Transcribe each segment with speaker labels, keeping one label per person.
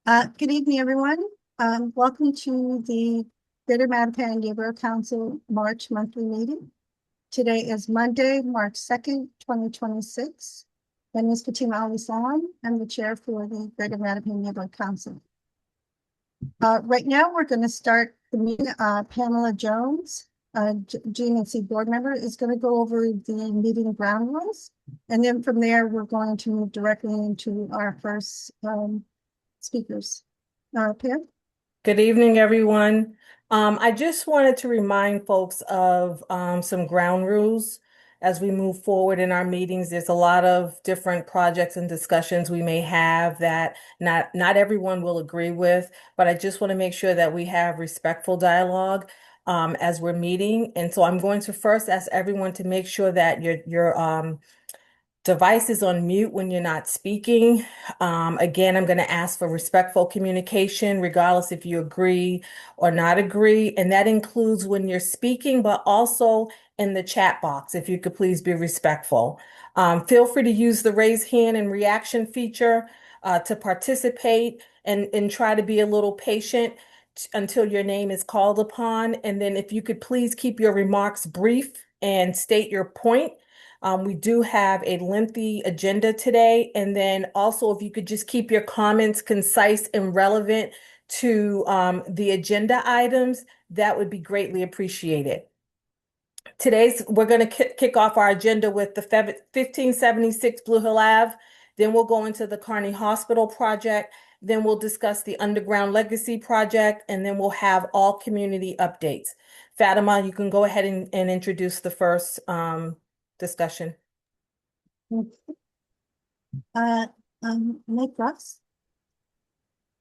Speaker 1: Good evening, everyone. Welcome to the Greater Mattapan Neighborhood Council March monthly meeting. Today is Monday, March 2nd, 2026. My name is Fatima Ali-Salon. I'm the chair for the Greater Mattapan Neighborhood Council. Right now, we're going to start the meeting. Pamela Jones, GMNC board member, is going to go over the meeting ground rules. And then from there, we're going to move directly into our first speakers. Pam?
Speaker 2: Good evening, everyone. I just wanted to remind folks of some ground rules as we move forward in our meetings. There's a lot of different projects and discussions we may have that not everyone will agree with, but I just want to make sure that we have respectful dialogue as we're meeting. And so I'm going to first ask everyone to make sure that your device is on mute when you're not speaking. Again, I'm going to ask for respectful communication, regardless if you agree or not agree. And that includes when you're speaking, but also in the chat box, if you could please be respectful. Feel free to use the raise hand and reaction feature to participate and try to be a little patient until your name is called upon. And then if you could please keep your remarks brief and state your point. We do have a lengthy agenda today. And then also, if you could just keep your comments concise and relevant to the agenda items, that would be greatly appreciated. We're going to kick off our agenda with the 1576 Blue Hill Ave. Then we'll go into the Carney Hospital project. Then we'll discuss the Underground Legacy project. And then we'll have all community updates. Fatima, you can go ahead and introduce the first discussion.
Speaker 1: Mike Ross.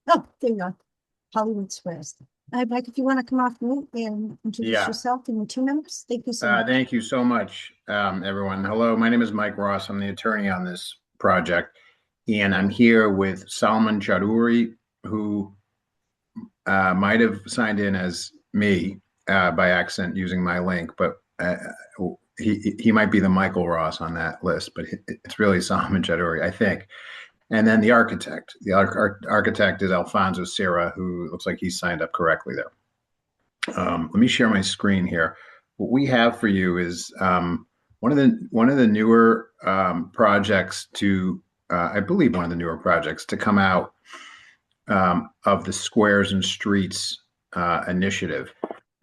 Speaker 1: Oh, there you are. Hollywood Squares. Mike, if you want to come off mute and introduce yourself and your team members, thank you so much.
Speaker 3: Thank you so much, everyone. Hello, my name is Mike Ross. I'm the attorney on this project, and I'm here with Salman Chaudhuri, who might have signed in as me by accident using my link, but he might be the Michael Ross on that list, but it's really Salman Chaudhuri, I think. And then the architect. The architect is Alfonso Serra, who looks like he signed up correctly there. Let me share my screen here. What we have for you is one of the newer projects to, I believe, one of the newer projects to come out of the Squares and Streets initiative.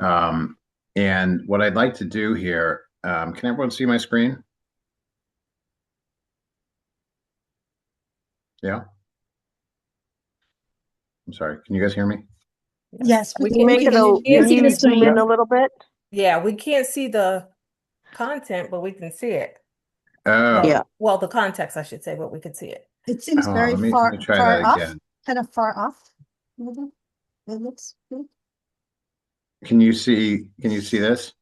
Speaker 3: And what I'd like to do here, can everyone see my screen? Yeah. I'm sorry. Can you guys hear me?
Speaker 1: Yes,
Speaker 4: Can you zoom in a little bit?
Speaker 2: Yeah, we can't see the content, but we can see it.
Speaker 3: Oh.
Speaker 4: Yeah.
Speaker 2: Well, the context, I should say, but we can see it.
Speaker 1: It seems very
Speaker 3: let me try
Speaker 1: far
Speaker 3: that
Speaker 1: off,
Speaker 3: again.
Speaker 1: kind of far off. Maybe. It looks good.
Speaker 3: Can you see this?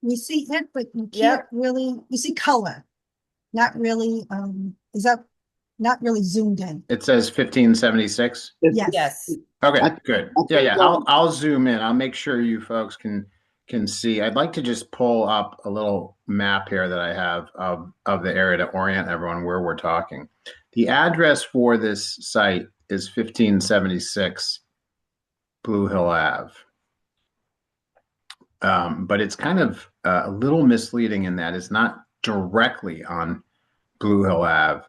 Speaker 1: We see it, but you can't really, you see color. Not really, is that not really zoomed in?
Speaker 3: It says 1576.
Speaker 1: Yes.
Speaker 3: Okay, good. Yeah. I'll zoom in. I'll make sure you folks can see. I'd like to just pull up a little map here that I have of the area to orient everyone where we're talking. The address for this site is 1576 Blue Hill Ave. But it's kind of a little misleading in that it's not directly on Blue Hill Ave.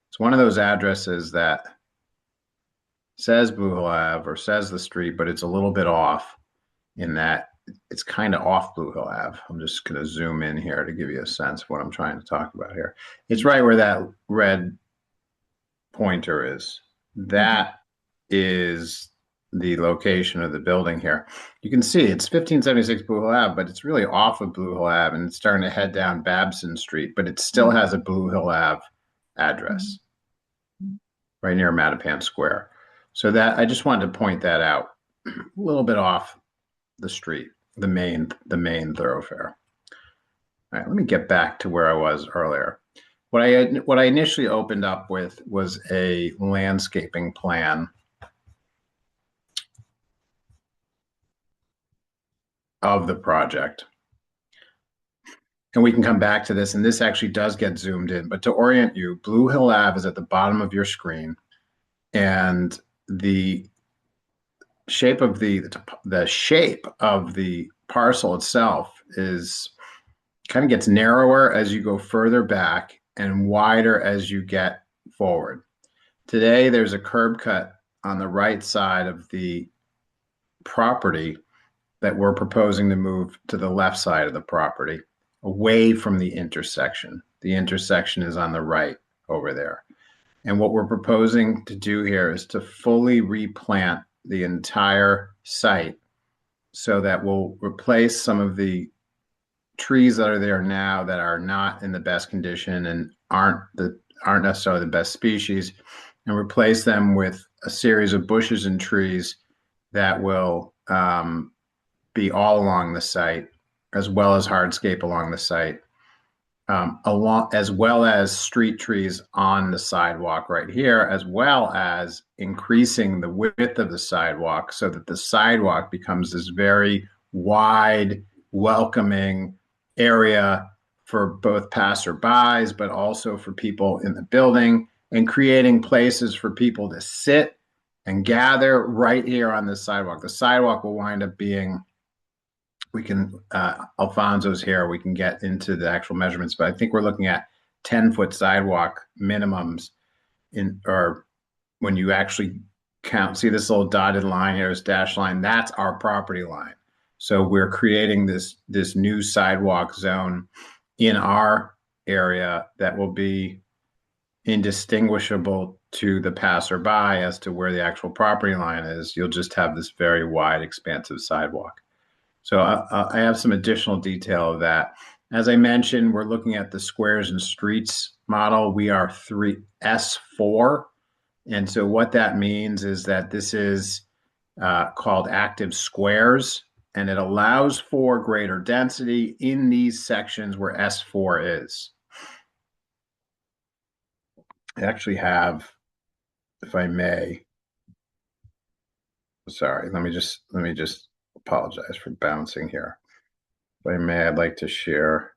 Speaker 3: It's one of those addresses that says Blue Hill Ave or says the street, but it's a little bit off in that it's kind of off Blue Hill Ave. I'm just going to zoom in here to give you a sense of what I'm trying to talk about here. It's right where that red pointer is. That is the location of the building here. You can see it's 1576 Blue Hill Ave, but it's really off of Blue Hill Ave and it's starting to head down Babson Street, but it still has a Blue Hill Ave address right near Mattapan Square. So that I just wanted to point that out. A little bit off the street, the main thoroughfare. All right, let me get back to where I was earlier. What I initially opened up with was a landscaping plan of the project. And we can come back to this, and this actually does get zoomed in. But to orient you, Blue Hill Ave is at the bottom of your screen. and the shape of the shape of the parcel itself is kind of gets narrower as you go further back and wider as you get forward. Today, there's a curb cut on the right side of the property that we're proposing to move to the left side of the property, away from the intersection. The intersection is on the right over there. And what we're proposing to do here is to fully replant the entire site so that we'll replace some of the trees that are there now that are not in the best condition and aren't necessarily the best species, and replace them with a series of bushes and trees that will be all along the site, as well as hardscape along the site, as well as street trees on the sidewalk right here, as well as increasing the width of the sidewalk so that the sidewalk becomes this very wide, welcoming area for both passerbys, but also for people in the building, and creating places for people to sit and gather right here on the sidewalk. The sidewalk will wind up being, Alfonso's here, we can get into the actual measurements, but I think we're looking at 10-foot sidewalk minimums or when you actually count, see this little dotted line here, this dash line, that's our property line. So we're creating this new sidewalk zone in our area that will be indistinguishable to the passerby as to where the actual property line is. You'll just have this very wide, expansive sidewalk. So I have some additional detail of that. As I mentioned, we're looking at the squares and streets model. We are S4. And so what that means is that this is called active squares, and it allows for greater density in these sections where S4 is. I actually have, if I may, sorry, let me just apologize for bouncing here. If I may, I'd like to share.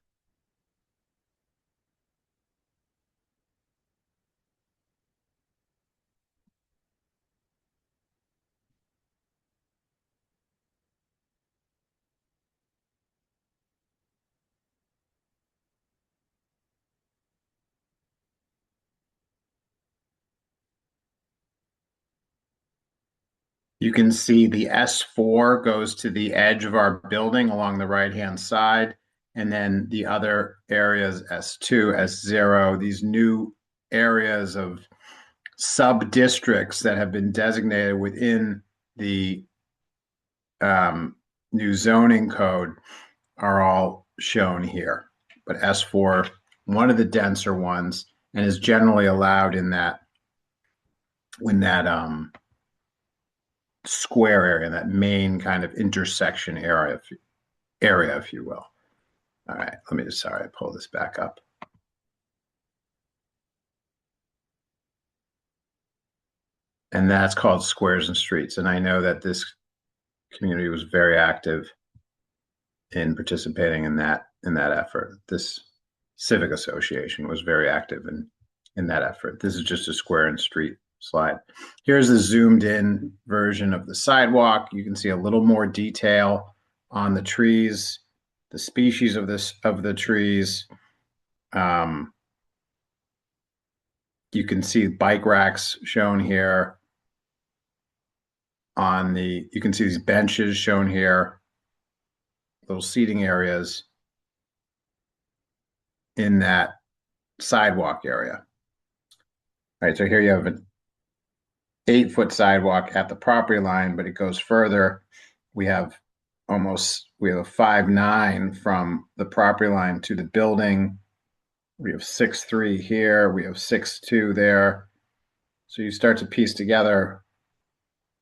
Speaker 3: You can see the S4 goes to the edge of our building along the right-hand side, and then the other areas, S2, S0, these new areas of sub-districts that have been designated within the new zoning code are all shown here. But S4, one of the denser ones, and is generally allowed in that square area, that main kind of intersection area, if you will. All right, let me just, sorry, I pull this back up. And that's called Squares and Streets. And I know that this community was very active in participating in that effort. This civic association was very active in that effort. This is just a square and street slide. Here's the zoomed in version of the sidewalk. You can see a little more detail on the trees, the species of the trees. You can see bike racks shown here. You can see these benches shown here, little seating areas in that sidewalk area. All right, so here you have an 8-foot sidewalk at the property line, but it goes further. We have a 5.9 from the property line to the building. We have 6.3 here. We have 6.2 there. So you start to piece together,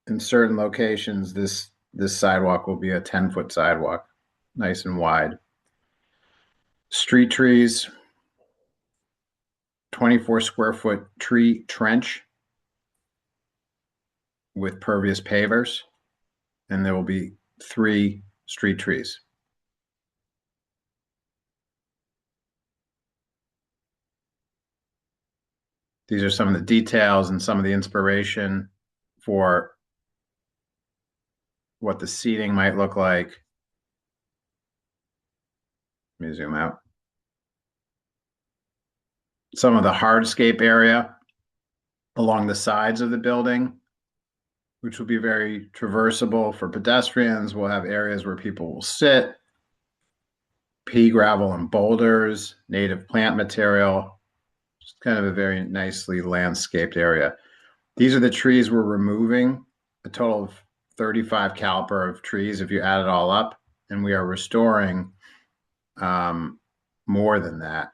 Speaker 3: in certain locations, this sidewalk will be a 10-foot sidewalk, nice and wide. Street trees, 24 square foot tree trench with pervious pavers, and there will be 3 street trees. These are some of the details and some of the inspiration for what the seating might look like. Let me zoom out. Some of the hardscape area along the sides of the building, which will be very traversable for pedestrians. We'll have areas where people will sit, pea gravel and boulders, native plant material. Just kind of a very nicely landscaped area. These are the trees we're removing, a total of 35 caliper of trees if you add it all up, and we are restoring more than that.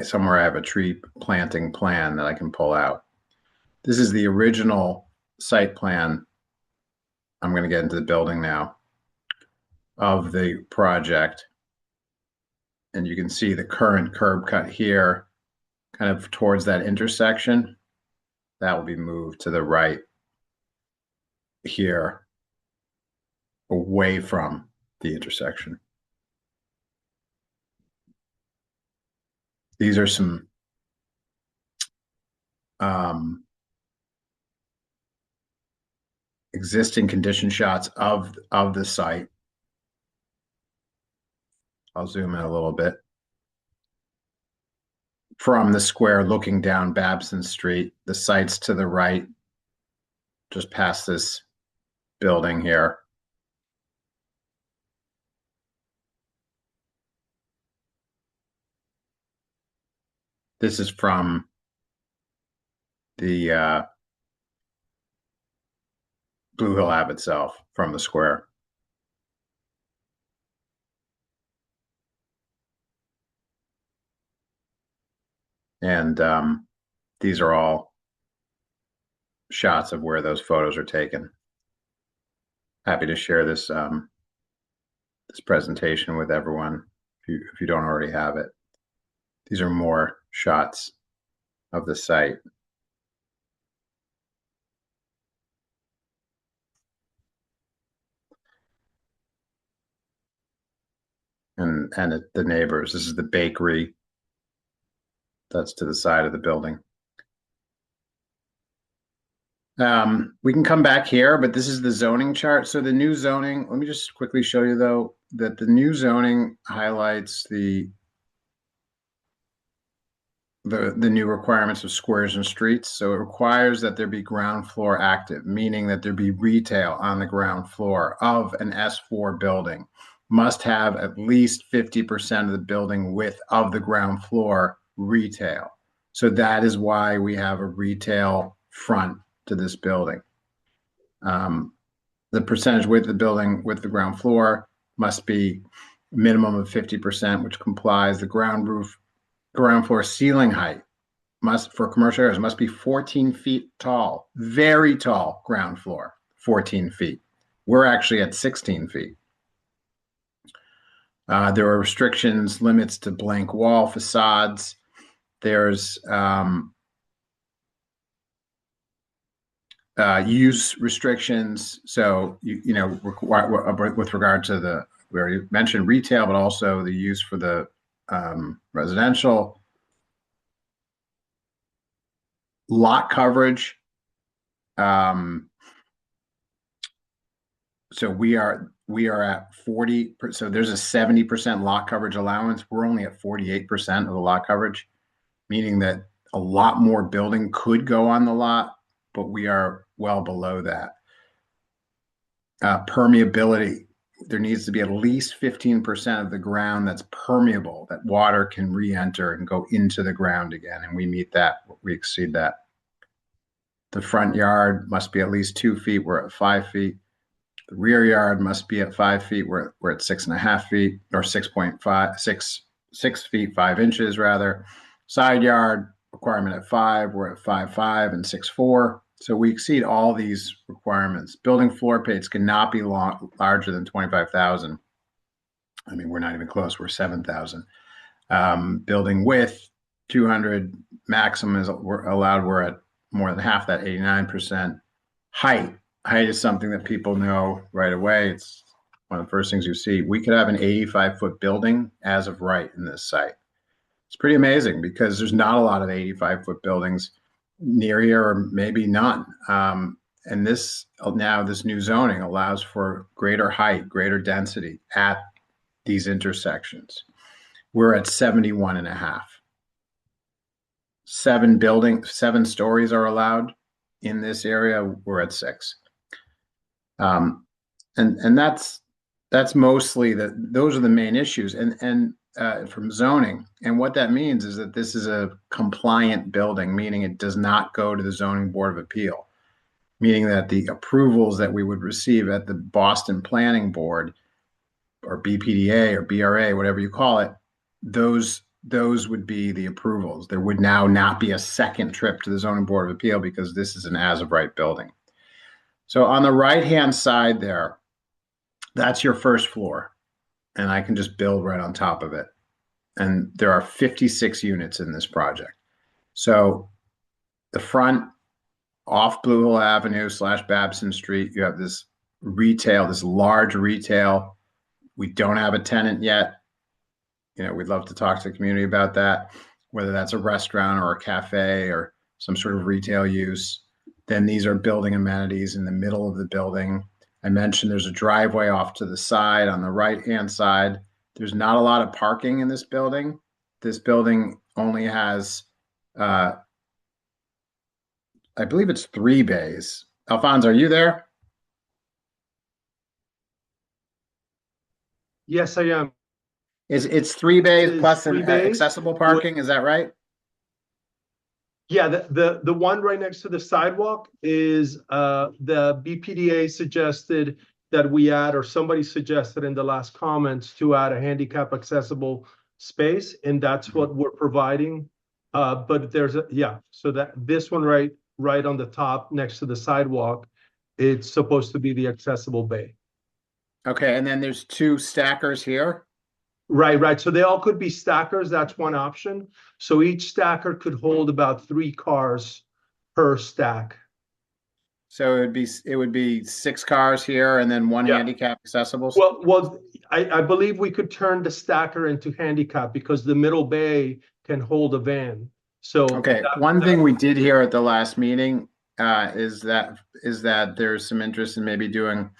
Speaker 3: Somewhere I have a tree planting plan that I can pull out. This is the original site plan. I'm going to get into the building now of the project. And you can see the current curb cut here, kind of towards that intersection. That will be moved to the right here, away from the intersection. These are some existing condition shots of the site. I'll zoom in a little bit. From the square looking down Babson Street, the site's to the right, just past this building here. This is from the Blue Hill Ave itself, from the square. And these are all shots of where those photos are taken. Happy to share this this presentation with everyone if you don't already have it. These are more shots of the site. And the neighbors. This is the bakery that's to the side of the building. We can come back here, but this is the zoning chart. So the new zoning, let me just quickly show you though, that the new zoning highlights the new requirements of squares and streets. So it requires that there be ground floor active, meaning that there be retail on the ground floor of an S4 building. Must have at least 50% of the building width of the ground floor retail. So that is why we have a retail front to this building. The percentage width of the building with the ground floor must be a minimum of 50%, which complies. The ground floor ceiling height for commercial areas must be 14 feet tall, very tall ground floor, 14 feet. We're actually at 16 feet. There are restrictions, limits to blank wall facades. There's use restrictions. So, with regard to we already mentioned retail, but also the use for the residential. Lot coverage. So we are at 40. So there's a 70% lot coverage allowance. We're only at 48% of the lot coverage, meaning that a lot more building could go on the lot, but we are well below that. Permeability. There needs to be at least 15% of the ground that's permeable, that water can re-enter and go into the ground again. And we meet that, we exceed that. The front yard must be at least 2 feet. We're at 5 feet. The rear yard must be at 5 feet. We're at 6.5 feet, or 6 feet 5 inches rather. Side yard requirement at 5. We're at 5.5 and 6.4. So we exceed all these requirements. Building floor plates cannot be larger than 25,000. I mean, we're not even close. We're 7,000. Building width, 200 maximum is allowed. We're at more than half that, 89%. Height is something that people know right away. It's one of the first things you see. We could have an 85-foot building as of right in this site. It's pretty amazing because there's not a lot of 85-foot buildings near here, or maybe none. And this new zoning allows for greater height, greater density at these intersections. We're at 71 and a half. 7 stories are allowed in this area. We're at 6. And that's mostly those are the main issues. And from zoning. And what that means is that this is a compliant building, meaning it does not go to the Zoning Board of Appeal, meaning that the approvals that we would receive at the Boston Planning Board or BPDA or BRA, whatever you call it, those would be the approvals. There would now not be a second trip to the Zoning Board of Appeal because this is an as-of-right building. So on the right-hand side there, that's your first floor. And I can just build right on top of it. And there are 56 units in this project. So the front off Blue Hill Avenue / Babson Street, you have this retail, this large retail. We don't have a tenant yet. We'd love to talk to the community about that, whether that's a restaurant or a cafe or some sort of retail use. Then these are building amenities in the middle of the building. I mentioned there's a driveway off to the side. On the right-hand side, there's not a lot of parking in this building. This building only has, I believe it's 3 bays. Alfonso, are you there?
Speaker 5: Yes, I am.
Speaker 3: It's 3 bays plus
Speaker 5: 3
Speaker 3: an
Speaker 5: bays.
Speaker 3: accessible parking. Is that right?
Speaker 5: Yeah, the one right next to the sidewalk is the BPDA suggested that we add, or somebody suggested in the last comments to add a handicap accessible space, and that's what we're providing. But there's so that this one right on the top next to the sidewalk, it's supposed to be the accessible bay.
Speaker 3: Okay, and then there's 2 stackers here.
Speaker 5: Right. So they all could be stackers. That's one option. So each stacker could hold about 3 cars per stack.
Speaker 3: So it would be 6 cars here and then 1 handicap accessible.
Speaker 5: Well, I believe we could turn the stacker into handicap because the middle bay can hold a van. So
Speaker 3: okay, one thing we did here at the last meeting is that there's some interest in maybe doing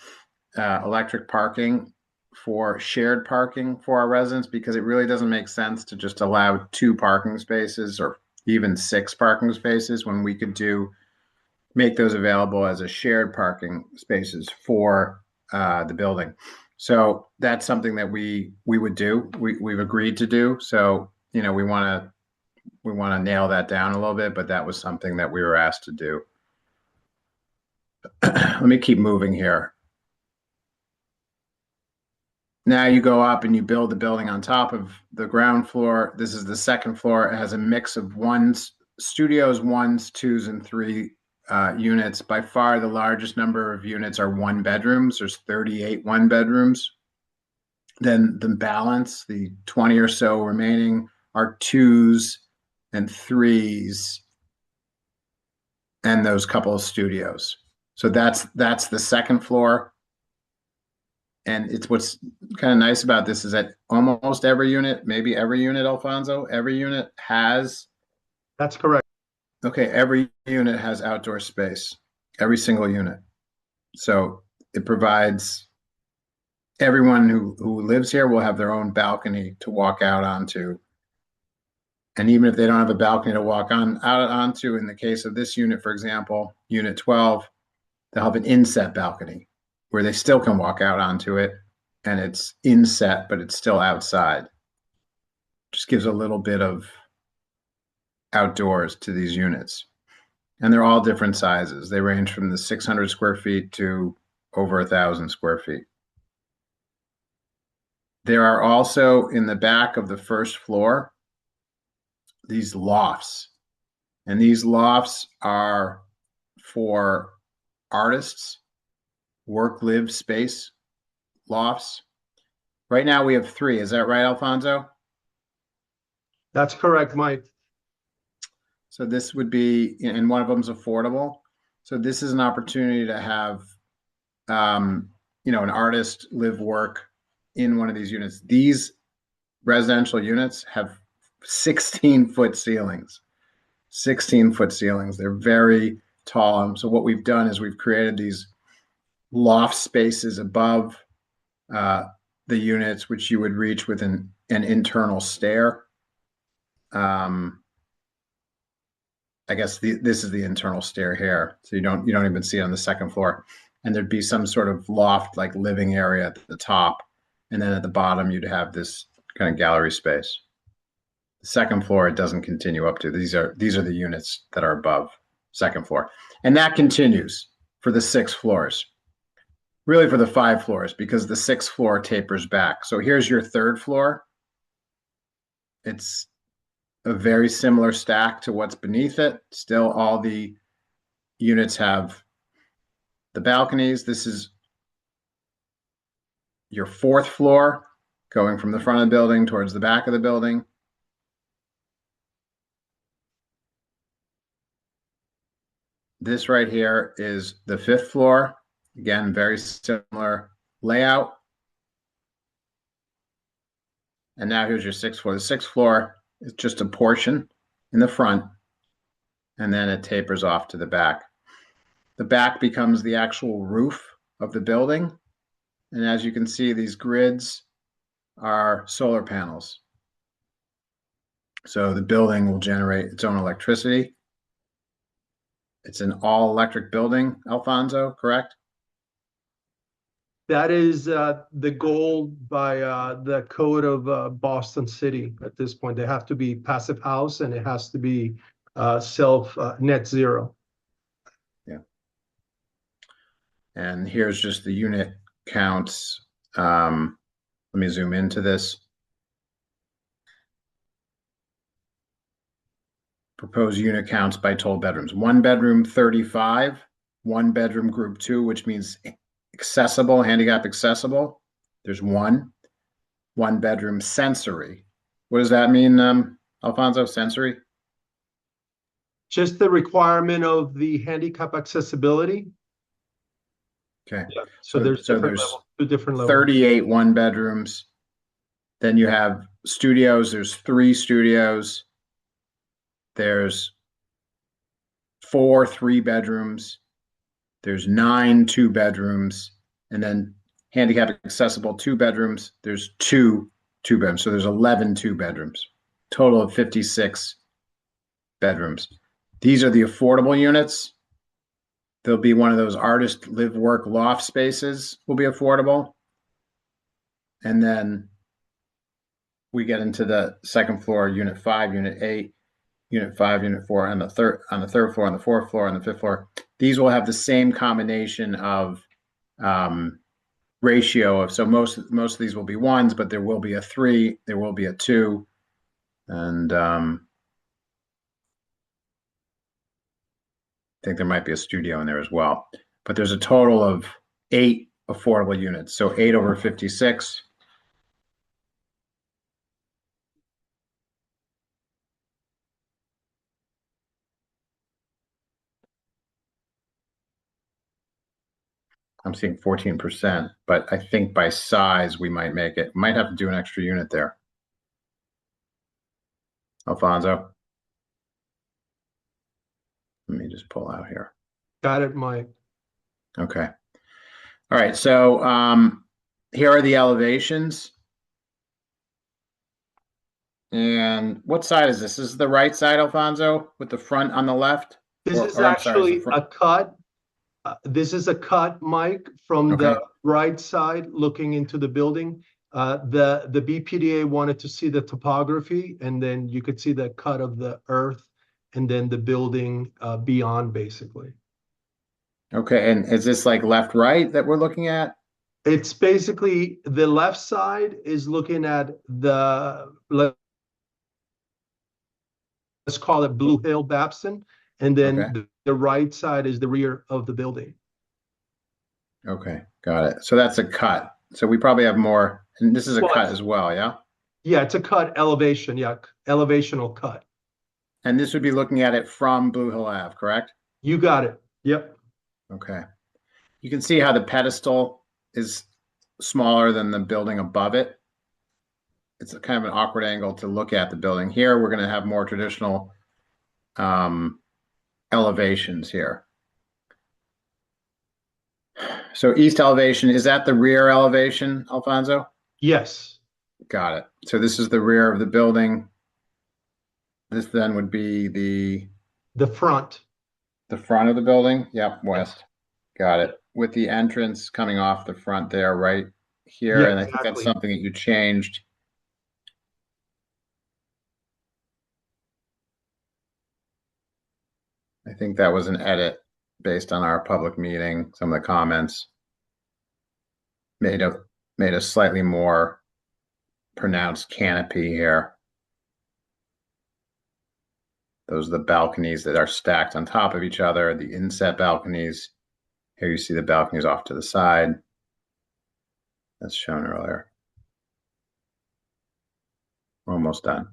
Speaker 3: electric parking for shared parking for our residents, because it really doesn't make sense to just allow 2 parking spaces or even 6 parking spaces when we could make those available as a shared parking spaces for the building. So that's something that we would do. We've agreed to do. So we want to nail that down a little bit, but that was something that we were asked to do. Let me keep moving here. Now you go up and you build the building on top of the ground floor. This is the second floor. It has a mix of studios, 1s, 2s, and 3 units. By far, the largest number of units are 1 bedrooms. There's 38 1 bedrooms. Then the balance, the 20 or so remaining, are 2s and 3s, and those couple of studios. So that's the second floor. And it's what's kind of nice about this is that almost every unit, maybe every unit, Alfonso, every unit has.
Speaker 5: That's correct.
Speaker 3: Okay, every unit has outdoor space, every single unit. So it provides everyone who lives here will have their own balcony to walk out onto. And even if they don't have a balcony to walk out onto, in the case of this unit, for example, unit 12, they'll have an inset balcony where they still can walk out onto it, and it's inset, but it's still outside. Just gives a little bit of outdoors to these units. And they're all different sizes. They range from the 600 square feet to over 1,000 square feet. There are also, in the back of the first floor, these lofts. And these lofts are for artists, work-live space lofts. Right now we have 3. Is that right, Alfonso?
Speaker 5: That's correct, Mike.
Speaker 3: So this would be, and one of them is affordable. So this is an opportunity to have, an artist live, work in one of these units. These residential units have 16-foot ceilings. 16-foot ceilings. They're very tall. So what we've done is we've created these loft spaces above the units, which you would reach with an internal stair. I guess this is the internal stair here, so you don't even see it on the second floor. And there'd be some sort of loft like living area at the top, and then at the bottom you'd have this kind of gallery space. The second floor it doesn't continue up to. These are the units that are above second floor, and that continues for the 6 floors. Really for the 5 floors, because the 6th floor tapers back. So here's your 3rd floor. It's a very similar stack to what's beneath it. Still, all the units have the balconies. This is your 4th floor, going from the front of the building towards the back of the building. This right here is the 5th floor. Again, very similar layout. And now here's your 6th floor. The 6th floor is just a portion in the front, and then it tapers off to the back. The back becomes the actual roof of the building. And as you can see, these grids are solar panels. So the building will generate its own electricity. It's an all-electric building, Alfonso, correct?
Speaker 5: That is the goal by the code of Boston City at this point. They have to be passive house, and it has to be self net zero.
Speaker 3: Yeah. And here's just the unit counts. Let me zoom into this. Proposed unit counts by total bedrooms. 1 bedroom, 35. 1 bedroom, group 2, which means accessible, handicap accessible. There's 1. 1 bedroom, sensory. What does that mean, Alfonso? Sensory?
Speaker 5: Just the requirement of the handicap accessibility.
Speaker 3: Okay.
Speaker 5: Yeah. So there's different levels, 2 different levels.
Speaker 3: 38 1 bedrooms. Then you have studios. There's 3 studios. There's 4 3 bedrooms. There's 9 2 bedrooms, and then handicap accessible 2 bedrooms. There's 2 2 bedrooms. So there's 11 2 bedrooms, total of 56 bedrooms. These are the affordable units. There'll be one of those artist live work loft spaces will be affordable. And then we get into the second floor, unit 5, unit 8, unit 5, unit 4, on the third floor, on the 4th floor, on the 5th floor. These will have the same combination of ratio of, so most of these will be 1s, but there will be a 3, there will be a 2, and I think there might be a studio in there as well. But there's a total of 8 affordable units, so 8 over 56. I'm seeing 14%, but I think by size we might make it. Might have to do an extra unit there. Alfonso, let me just pull out here.
Speaker 5: Got it, Mike.
Speaker 3: Okay. All right. So here are the elevations. And what side is this? This is the right side, Alfonso, with the front on the left?
Speaker 5: This is actually a cut. This is a cut, Mike, from the right side looking into the building. The BPDA wanted to see the topography, and then you could see the cut of the earth and then the building beyond, basically.
Speaker 3: Okay, and is this like left, right that we're looking at?
Speaker 5: It's basically the left side is looking at the, let's call it Blue Hill Babson, and then the right side is the rear of the building.
Speaker 3: Okay, got it. So that's a cut. So we probably have more, and this is a cut as well, yeah?
Speaker 5: Yeah, it's a cut elevation, yeah, elevational cut.
Speaker 3: And this would be looking at it from Blue Hill Ave, correct?
Speaker 5: You got it, yep.
Speaker 3: Okay. You can see how the pedestal is smaller than the building above it. it's a kind of an awkward angle to look at the building. Here, we're going to have more traditional elevations here. So east elevation, is that the rear elevation, Alfonso?
Speaker 5: Yes.
Speaker 3: Got it. So this is the rear of the building. This then would be
Speaker 5: The front.
Speaker 3: the front of the building. Yep, west. Got it. With the entrance coming off the front there, right here.
Speaker 5: Yeah,
Speaker 3: And I think that's
Speaker 5: exactly.
Speaker 3: something that you changed. I think that was an edit based on our public meeting. Some of the comments made a slightly more pronounced canopy here. Those are the balconies that are stacked on top of each other, the inset balconies. Here you see the balconies off to the side. That's shown earlier. Almost done.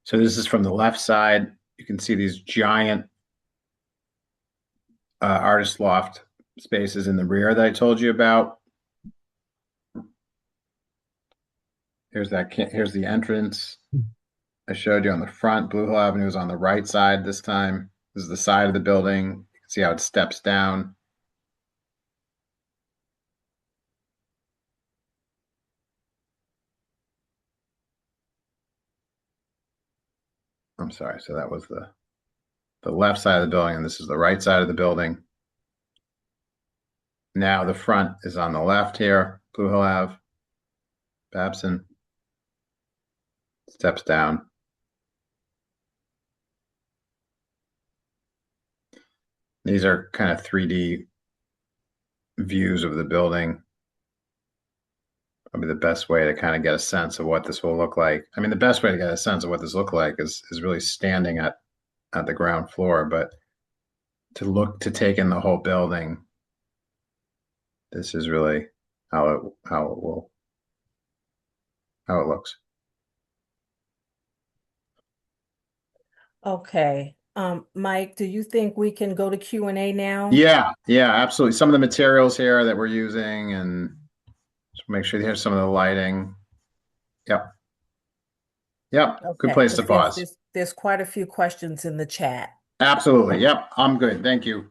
Speaker 3: So this is from the left side. You can see these giant artist loft spaces in the rear that I told you about. Here's the entrance I showed you on the front. Blue Hill Avenue is on the right side this time. This is the side of the building. You can see how it steps down. I'm sorry. So that was the left side of the building, and this is the right side of the building. Now the front is on the left here. Blue Hill Ave, Babson. Steps down. These are kind of 3D views of the building. Probably the best way to kind of get a sense of what this will look like. I mean, the best way to get a sense of what this look like is really standing at the ground floor, but to take in the whole building, this is really how it looks.
Speaker 2: Okay. Mike, do you think we can go to Q&A now?
Speaker 3: Yeah, absolutely. Some of the materials here that we're using, and just make sure here's some of the lighting. Yep.
Speaker 2: Okay,
Speaker 3: Good place to
Speaker 2: 'cause
Speaker 3: pause.
Speaker 2: There's quite a few questions in the chat.
Speaker 3: Absolutely. Yep. I'm good. Thank you.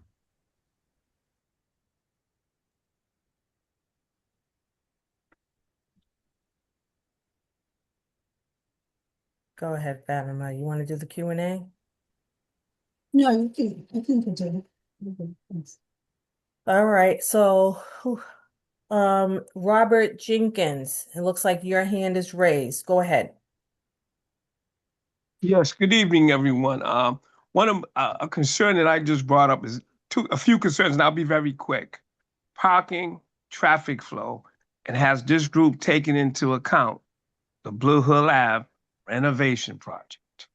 Speaker 2: Go ahead, Fatima. You want to do the Q&A?
Speaker 1: No, you can continue. Thanks.
Speaker 2: All right. So, Robert Jenkins, it looks like your hand is raised. Go ahead.
Speaker 6: Yes, good evening, everyone. One of a concern that I just brought up is a few concerns, and I'll be very quick. Parking, traffic flow, and has this group taken into account the Blue Hill Ave renovation project?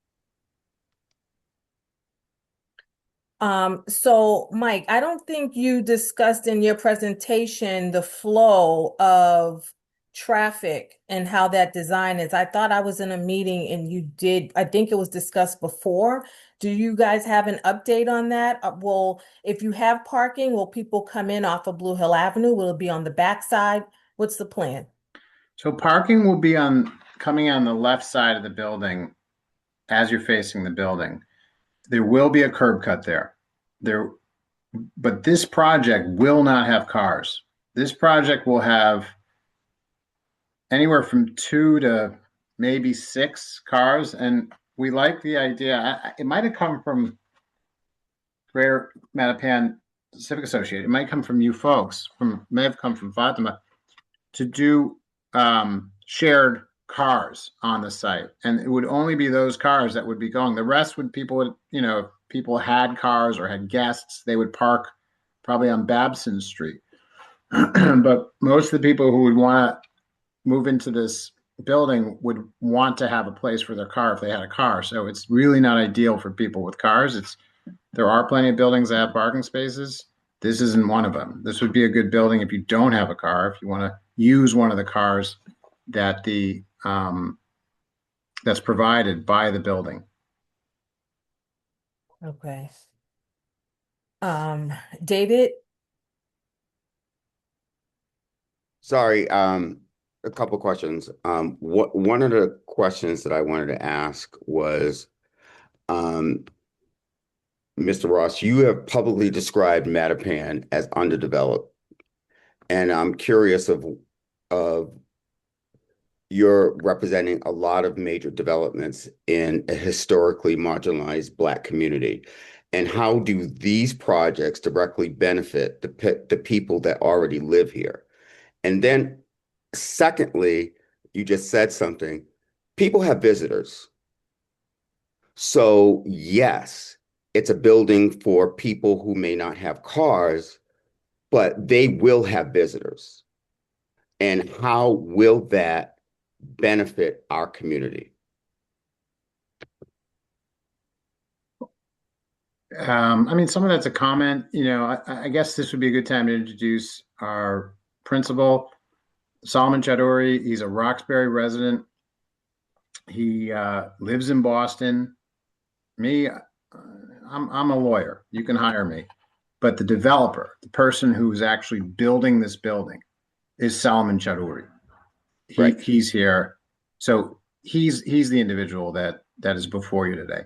Speaker 2: So Mike, I don't think you discussed in your presentation the flow of traffic and how that design is. I thought I was in a meeting and you did, I think it was discussed before. Do you guys have an update on that? If you have parking, will people come in off of Blue Hill Avenue? Will it be on the backside? What's the plan?
Speaker 3: So parking will be coming on the left side of the building as you're facing the building. There will be a curb cut there. But this project will not have cars. This project will have anywhere from 2 to maybe 6 cars. And we like the idea. It might have come from Greater Mattapan Civic Association. It might come from you folks, may have come from Fatima, to do shared cars on the site. And it would only be those cars that would be going. The rest if people had cars or had guests, they would park probably on Babson Street. But most of the people who would want to move into this building would want to have a place for their car if they had a car. So it's really not ideal for people with cars. There are plenty of buildings that have parking spaces. This isn't one of them. This would be a good building if you don't have a car, if you want to use one of the cars that that's provided by the building.
Speaker 2: Okay. David,
Speaker 7: Sorry, a couple questions. One of the questions that I wanted to ask was, Mr. Ross, you have publicly described Mattapan as underdeveloped, and I'm curious of you're representing a lot of major developments in a historically marginalized Black community. And how do these projects directly benefit the people that already live here? And then secondly, you just said something, people have visitors. So yes, it's a building for people who may not have cars, but they will have visitors. And how will that benefit our community?
Speaker 3: I mean, some of that's a comment. I guess this would be a good time to introduce our principal, Solomon Chaudhuri. He's a Roxbury resident. He lives in Boston. Me, I'm a lawyer. You can hire me. But the developer, the person who's actually building this building, is Solomon Chaudhuri.
Speaker 7: Right.
Speaker 3: He's here. So he's the individual that is before you today.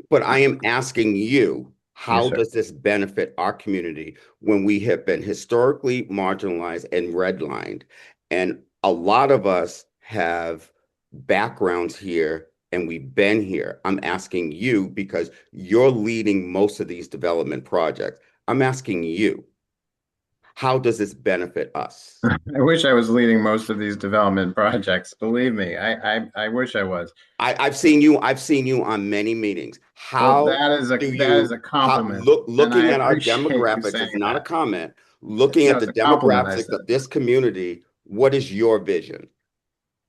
Speaker 7: But I am asking you, how
Speaker 3: Yes,
Speaker 7: does this benefit our community when we have been historically marginalized and redlined? And a lot of us have backgrounds here and we've been here. I'm asking you because you're leading most of these development projects. I'm asking you, how does this benefit us?
Speaker 3: I wish I was leading most of these development projects. Believe me, I wish I was.
Speaker 7: I've seen you on many meetings. How
Speaker 3: Well, that is a compliment.
Speaker 7: Looking at our
Speaker 3: appreciate you
Speaker 7: demographics,
Speaker 3: saying
Speaker 7: it's not a
Speaker 3: that.
Speaker 7: comment. Looking
Speaker 3: No,
Speaker 7: at the
Speaker 3: it's a compliment, I
Speaker 7: demographics
Speaker 3: said.
Speaker 7: of this community, what is your vision?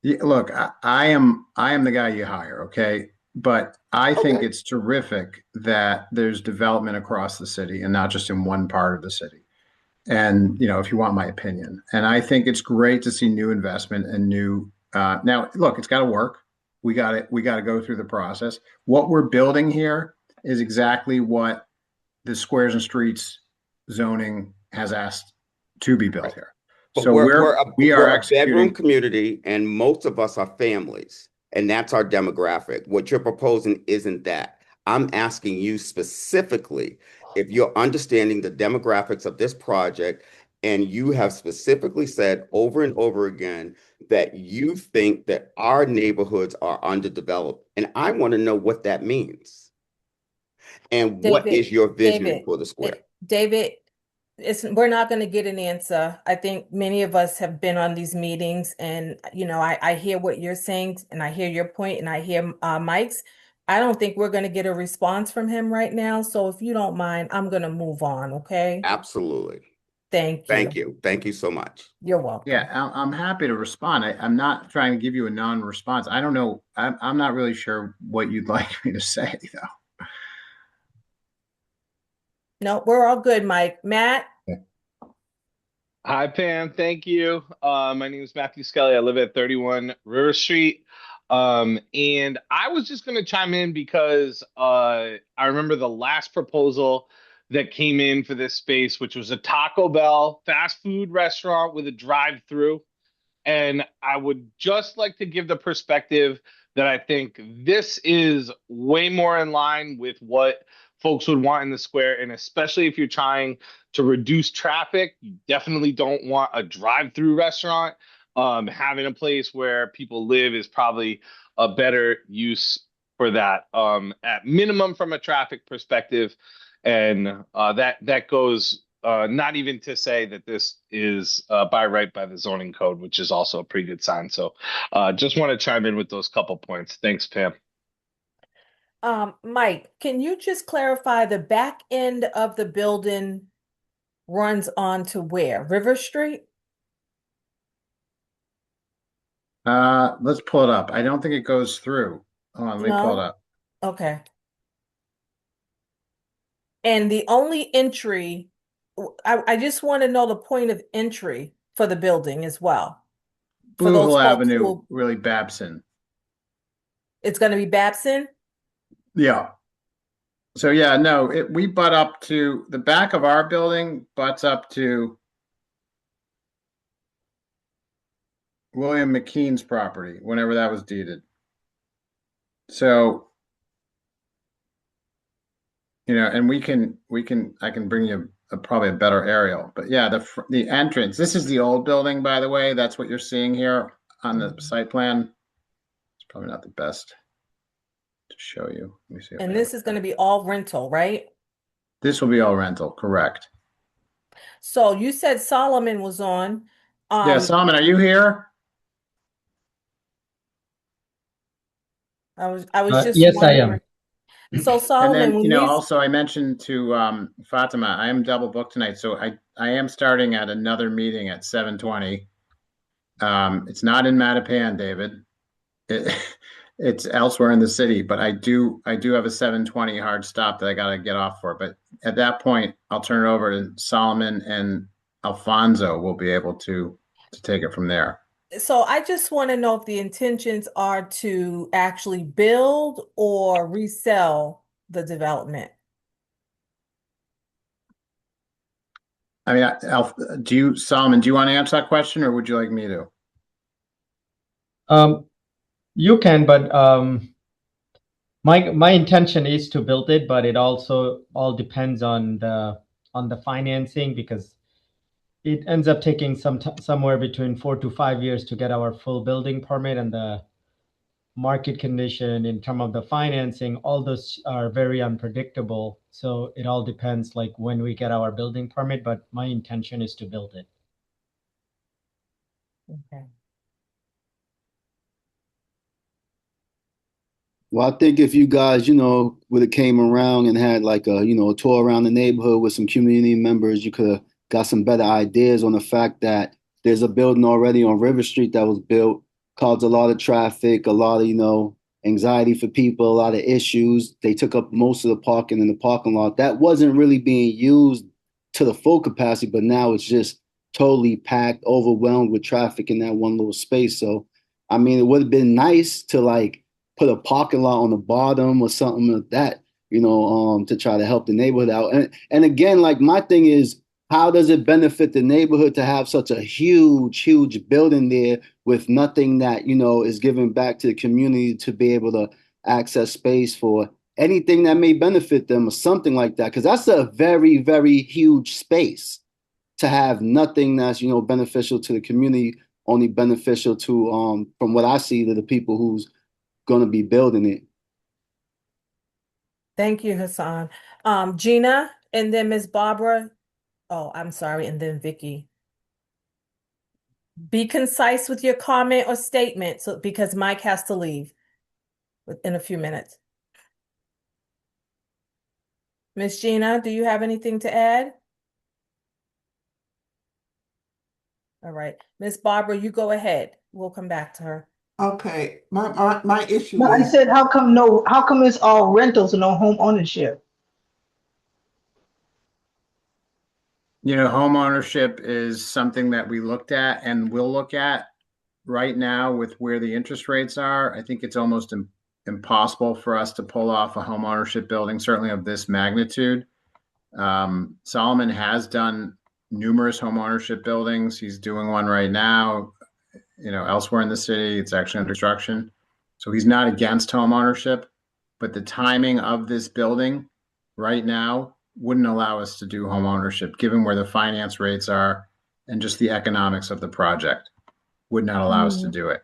Speaker 3: Yeah, look, I am the guy you hire, okay? But I think
Speaker 7: Okay.
Speaker 3: it's terrific that there's development across the city and not just in one part of the city. And if you want my opinion, and I think it's great to see new investment and new. Now, look, it's got to work. We got to go through the process. What we're building here is exactly what the Squares and Streets zoning has asked to be built
Speaker 7: Right.
Speaker 3: here.
Speaker 7: But
Speaker 3: So we are
Speaker 7: we're a bedroom
Speaker 3: executing.
Speaker 7: community, and most of us are families, and that's our demographic. What you're proposing isn't that. I'm asking you specifically if you're understanding the demographics of this project, and you have specifically said over and over again that you think that our neighborhoods are underdeveloped. And I want to know what that means. And what is your vision for the square?
Speaker 2: David, we're not going to get an answer. I think many of us have been on these meetings, and I hear what you're saying, and I hear your point, and I hear Mike's. I don't think we're going to get a response from him right now. So if you don't mind, I'm going to move on. Okay.
Speaker 7: Absolutely.
Speaker 2: Thank you.
Speaker 7: Thank you. Thank you so much.
Speaker 2: You're welcome.
Speaker 3: Yeah, I'm happy to respond. I'm not trying to give you a non-response. I don't know. I'm not really sure what you'd like me to say, though.
Speaker 2: No, we're all good, Mike. Matt?
Speaker 8: Hi, Pam. Thank you. My name is Matthew Skelly. I live at 31 River Street. And I was just going to chime in because I remember the last proposal that came in for this space, which was a Taco Bell fast food restaurant with a drive-through. And I would just like to give the perspective that I think this is way more in line with what folks would want in the square. And especially if you're trying to reduce traffic, you definitely don't want a drive-through restaurant. Having a place where people live is probably a better use for that, at minimum from a traffic perspective. And that goes not even to say that this is by right by the zoning code, which is also a pretty good sign. So just want to chime in with those couple points. Thanks, Pam.
Speaker 2: Mike, can you just clarify the back end of the building runs on to where? River Street?
Speaker 3: Let's pull it up. I don't think it goes through. Hold on, let me pull it up.
Speaker 2: Okay. And the only entry, I just want to know the point of entry for the building as well.
Speaker 3: Blue Hill Avenue, really Babson.
Speaker 2: It's going to be Babson?
Speaker 3: Yeah. So yeah, no, we butt up to the back of our building, butts up to William McKean's property, whenever that was deeded. So, and I can bring you probably a better aerial, but yeah, the entrance, this is the old building, by the way. That's what you're seeing here on the site plan. It's probably not the best to show you. Let me see.
Speaker 2: And this is going to be all rental, right?
Speaker 3: This will be all rental, correct?
Speaker 2: So you said Solomon was on.
Speaker 3: Yeah, Solomon, are you here?
Speaker 2: I was just
Speaker 9: yes, I
Speaker 2: wondering.
Speaker 9: am.
Speaker 2: So
Speaker 3: And
Speaker 2: Solomon,
Speaker 3: then,
Speaker 2: when you
Speaker 3: also I mentioned to Fatima, I am double booked tonight, so I am starting at another meeting at 7:20. It's not in Mattapan, David. It's elsewhere in the city, but I do have a 7:20 hard stop that I got to get off for. But at that point, I'll turn it over to Solomon, and Alfonso will be able to take it from there.
Speaker 2: So I just want to know if the intentions are to actually build or resell the development.
Speaker 3: I mean, Solomon, do you want to answer that question, or would you like me to?
Speaker 9: You can, but my intention is to build it, but it also all depends on the financing, because it ends up taking somewhere between 4 to 5 years to get our full building permit, and the market condition in terms of the financing, all those are very unpredictable. So it all depends like when we get our building permit, but my intention is to build it.
Speaker 2: Okay.
Speaker 10: Well, I think if you guys, would have came around and had like a tour around the neighborhood with some community members, you could have got some better ideas on the fact that there's a building already on River Street that was built, caused a lot of traffic, a lot of, anxiety for people, a lot of issues. They took up most of the parking in the parking lot. That wasn't really being used to the full capacity, but now it's just totally packed, overwhelmed with traffic in that one little space. So, I mean, it would have been nice to like put a parking lot on the bottom or something like that, to try to help the neighborhood out. And again, like my thing is, how does it benefit the neighborhood to have such a huge building there with nothing that, is given back to the community to be able to access space for anything that may benefit them or something like that? Because that's a very, very huge space to have nothing that's, beneficial to the community, only beneficial to, from what I see, to the people who's going to be building it.
Speaker 2: Thank you, Hassan. Gina, and then Ms. Barbara. Oh, I'm sorry, and then Vicky. Be concise with your comment or statement, because Mike has to leave in a few minutes. Ms. Gina, do you have anything to add? All right. Ms. Barbara, you go ahead. We'll come back to her.
Speaker 11: Okay, my issue
Speaker 12: No, I
Speaker 11: is,
Speaker 12: said, how come it's all rentals and no home ownership?
Speaker 3: Home ownership is something that we looked at and will look at right now with where the interest rates are. I think it's almost impossible for us to pull off a home ownership building, certainly of this magnitude. Solomon has done numerous home ownership buildings. He's doing one right now, elsewhere in the city. It's actually under construction. So he's not against home ownership, but the timing of this building right now wouldn't allow us to do home ownership, given where the finance rates are and just the economics of the project would not allow us to do it.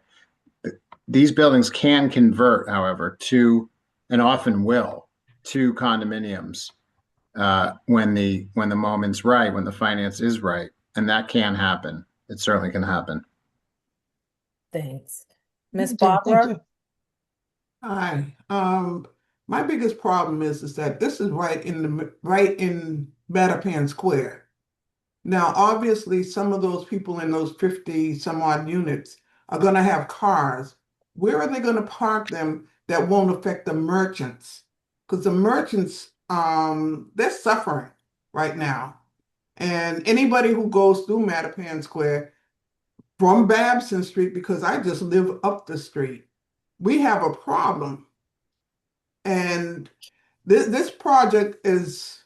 Speaker 3: These buildings can convert, however, to, and often will, to condominiums when the moment's right, when the finance is right, and that can happen. It certainly can happen.
Speaker 2: Thanks. Ms. Barbara?
Speaker 11: hi, my biggest problem is that this is right in Mattapan Square. Now, obviously, some of those people in those 50 some odd units are going to have cars. Where are they going to park them that won't affect the merchants? Because the merchants, they're suffering right now. And anybody who goes through Mattapan Square from Babson Street, because I just live up the street, we have a problem. And this project is,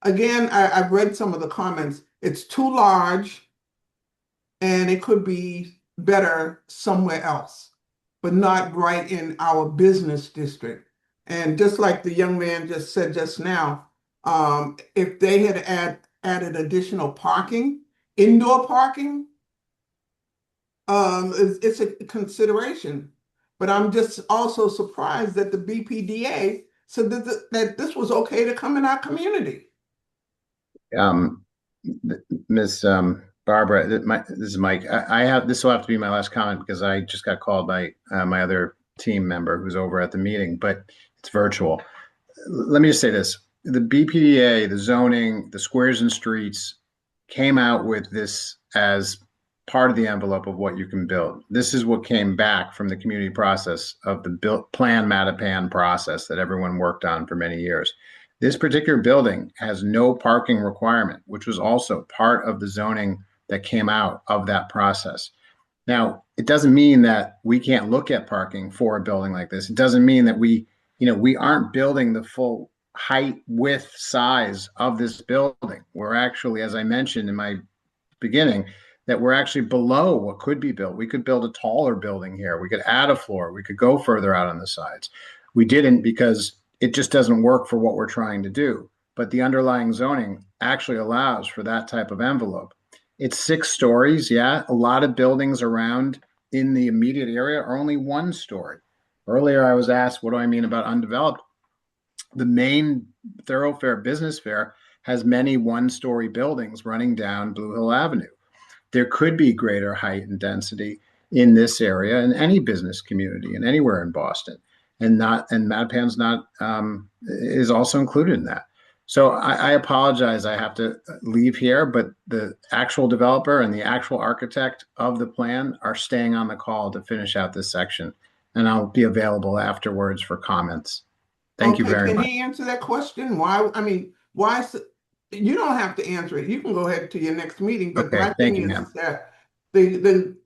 Speaker 11: again, I've read some of the comments. It's too large, and it could be better somewhere else, but not right in our business district. And just like the young man just said just now, if they had added additional parking, indoor parking, it's a consideration. But I'm just also surprised that the BPDA said that this was okay to come in our community.
Speaker 3: Miss Barbara, this is Mike. This will have to be my last comment because I just got called by my other team member who's over at the meeting, but it's virtual. Let me just say this. The BPDA, the zoning, the squares and streets came out with this as part of the envelope of what you can build. This is what came back from the community process of the Plan Mattapan process that everyone worked on for many years. This particular building has no parking requirement, which was also part of the zoning that came out of that process. Now, it doesn't mean that we can't look at parking for a building like this. It doesn't mean that we aren't building the full height, width, size of this building. We're actually, as I mentioned in my beginning, that we're actually below what could be built. We could build a taller building here. We could add a floor. We could go further out on the sides. We didn't because it just doesn't work for what we're trying to do. But the underlying zoning actually allows for that type of envelope. It's 6 stories. Yeah, a lot of buildings around in the immediate area are only 1 story. Earlier, I was asked, what do I mean about undeveloped? The main thoroughfare business fair has many 1-story buildings running down Blue Hill Avenue. There could be greater height and density in this area in any business community and anywhere in Boston, and Mattapan's is also included in that. So I apologize, I have to leave here, but the actual developer and the actual architect of the plan are staying on the call to finish out this section, and I'll be available afterwards for comments. Thank you very much.
Speaker 11: Can he answer that question? Why? I mean, why? You don't have to answer it. You can go ahead to your next meeting. But
Speaker 3: Okay,
Speaker 11: my thing is that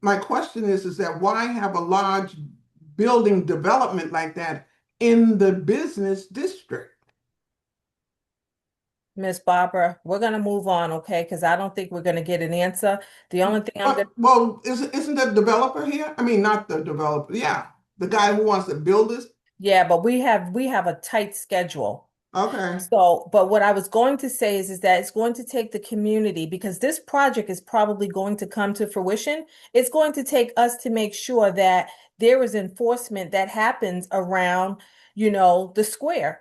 Speaker 11: my question is that why have a large building development like that in the business district?
Speaker 2: Miss Barbara, we're going to move on, okay? Because I don't think we're going to get an answer. The only thing I'm going to...
Speaker 11: Well, isn't the developer here? I mean, not the developer. Yeah, the guy who wants to build this.
Speaker 2: Yeah, but we have a tight schedule.
Speaker 11: Okay.
Speaker 2: So, but what I was going to say is that it's going to take the community, because this project is probably going to come to fruition. It's going to take us to make sure that there is enforcement that happens around, the square.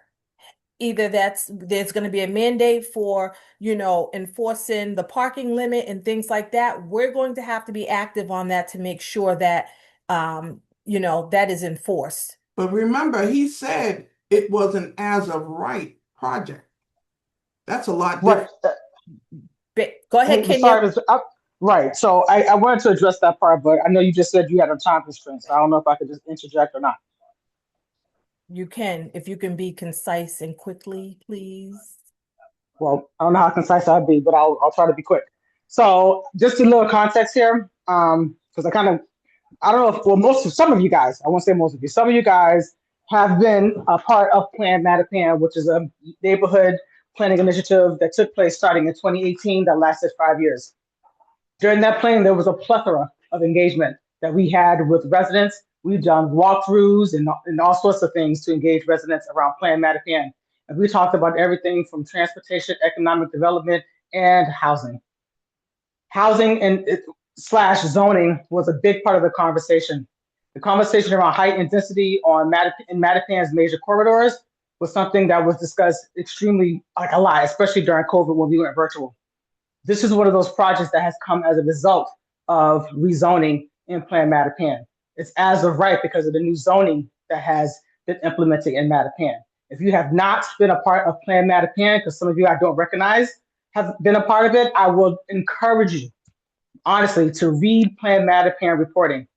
Speaker 2: Either there's going to be a mandate for, enforcing the parking limit and things like that. We're going to have to be active on that to make sure that, that is enforced.
Speaker 11: But remember, he said it was an as of right project. That's a lot different.
Speaker 2: Go ahead, Kenya.
Speaker 13: Right. So I wanted to address that part, but I know you just said you had a time constraint, so I don't know if I could just interject or not.
Speaker 2: You can, if you can be concise and quickly, please.
Speaker 13: Well, I don't know how concise I'll be, but I'll try to be quick. So just a little context here, because I don't know if, some of you guys, I won't say most of you, some of you guys have been a part of Plan Mattapan, which is a neighborhood planning initiative that took place starting in 2018 that lasted 5 years. During that planning, there was a plethora of engagement that we had with residents. We've done walkthroughs and all sorts of things to engage residents around Plan Mattapan. And we talked about everything from transportation, economic development, and housing. Housing and / zoning was a big part of the conversation. The conversation around height and density in Mattapan's major corridors was something that was discussed extremely a lot, especially during COVID when we went virtual. This is one of those projects that has come as a result of rezoning in Plan Mattapan. It's as of right because of the new zoning that has been implemented in Mattapan. If you have not been a part of Plan Mattapan, because some of you I don't recognize have been a part of it, I will encourage you, honestly, to read Plan Mattapan reporting.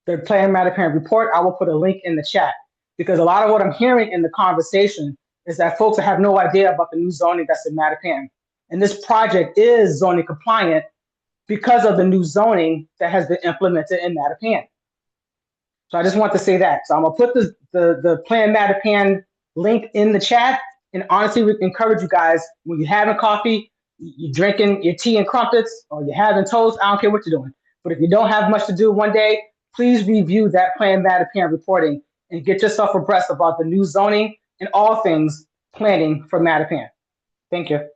Speaker 13: The Plan Mattapan report, I will put a link in the chat, because a lot of what I'm hearing in the conversation is that folks have no idea about the new zoning that's in Mattapan. And this project is zoning compliant because of the new zoning that has been implemented in Mattapan. So I just want to say that. So I'm gonna put the Plan Mattapan link in the chat, and honestly, we encourage you guys, when you're having coffee, you're drinking your tea and crumpets, or you're having toast, I don't care what you're doing. But if you don't have much to do one day, please review that Plan Mattapan reporting and get yourself abreast about the new zoning and all things planning for Mattapan. Thank you.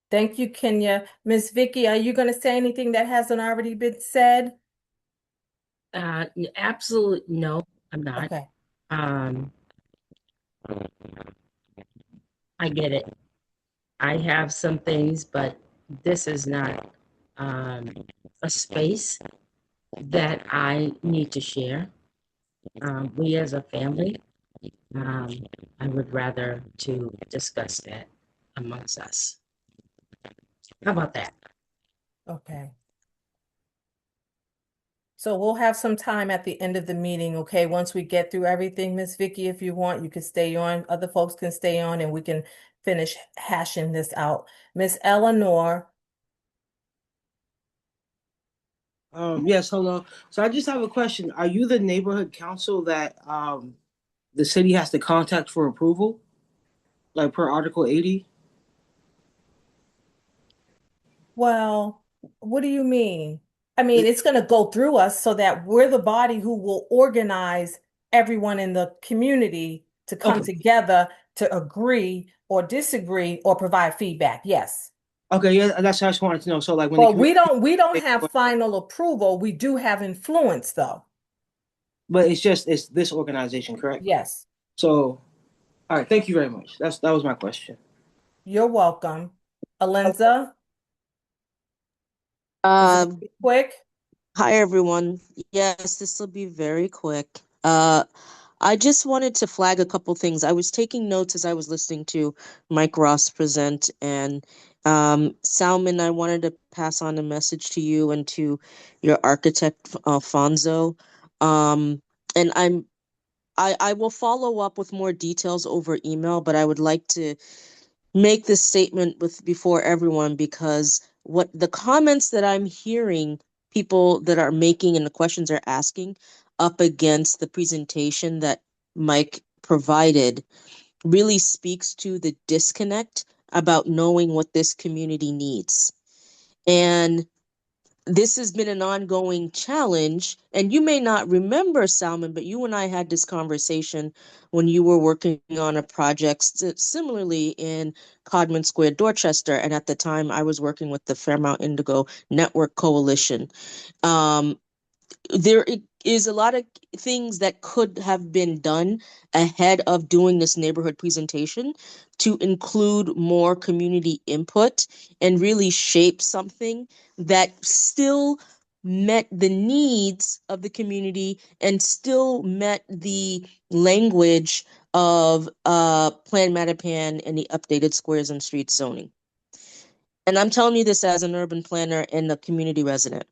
Speaker 2: Thank you, Kenya. Ms. Vicky, are you going to say anything that hasn't already been said?
Speaker 14: Absolutely no, I'm not.
Speaker 2: Okay.
Speaker 14: I get it. I have some things, but this is not a space that I need to share. We as a family, I would rather to discuss that amongst us. How about that?
Speaker 2: Okay. So we'll have some time at the end of the meeting, okay? Once we get through everything, Miss Vicky, if you want, you can stay on. Other folks can stay on and we can finish hashing this out. Miss Eleanor.
Speaker 15: Yes, hello. So I just have a question. Are you the neighborhood council that the city has to contact for approval? Like per Article 80?
Speaker 2: Well, what do you mean? I mean, it's going to go through us so that we're the body who will organize everyone in the community to come together to agree or disagree or provide feedback. Yes.
Speaker 15: Okay, yeah, that's what I just wanted to know. So like when
Speaker 2: Well, we don't have final approval. We do have influence though.
Speaker 15: But it's this organization, correct?
Speaker 2: Yes.
Speaker 15: So all right, thank you very much. That was my question.
Speaker 2: You're welcome. Alenza? Quick.
Speaker 16: Hi, everyone. Yes, this will be very quick. I just wanted to flag a couple things. I was taking notes as I was listening to Mike Ross present, and Salman, I wanted to pass on a message to you and to your architect, Alfonso. And I will follow up with more details over email, but I would like to make this statement before everyone, because what the comments that I'm hearing people that are making and the questions are asking up against the presentation that Mike provided really speaks to the disconnect about knowing what this community needs. And this has been an ongoing challenge, and you may not remember, Salman, but you and I had this conversation when you were working on a project similarly in Codman Square, Dorchester, and at the time I was working with the Fairmount Indigo Network Coalition. There is a lot of things that could have been done ahead of doing this neighborhood presentation to include more community input and really shape something that still met the needs of the community and still met the language of Plan Mattapan and the updated squares and streets zoning. And I'm telling you this as an urban planner and a community resident.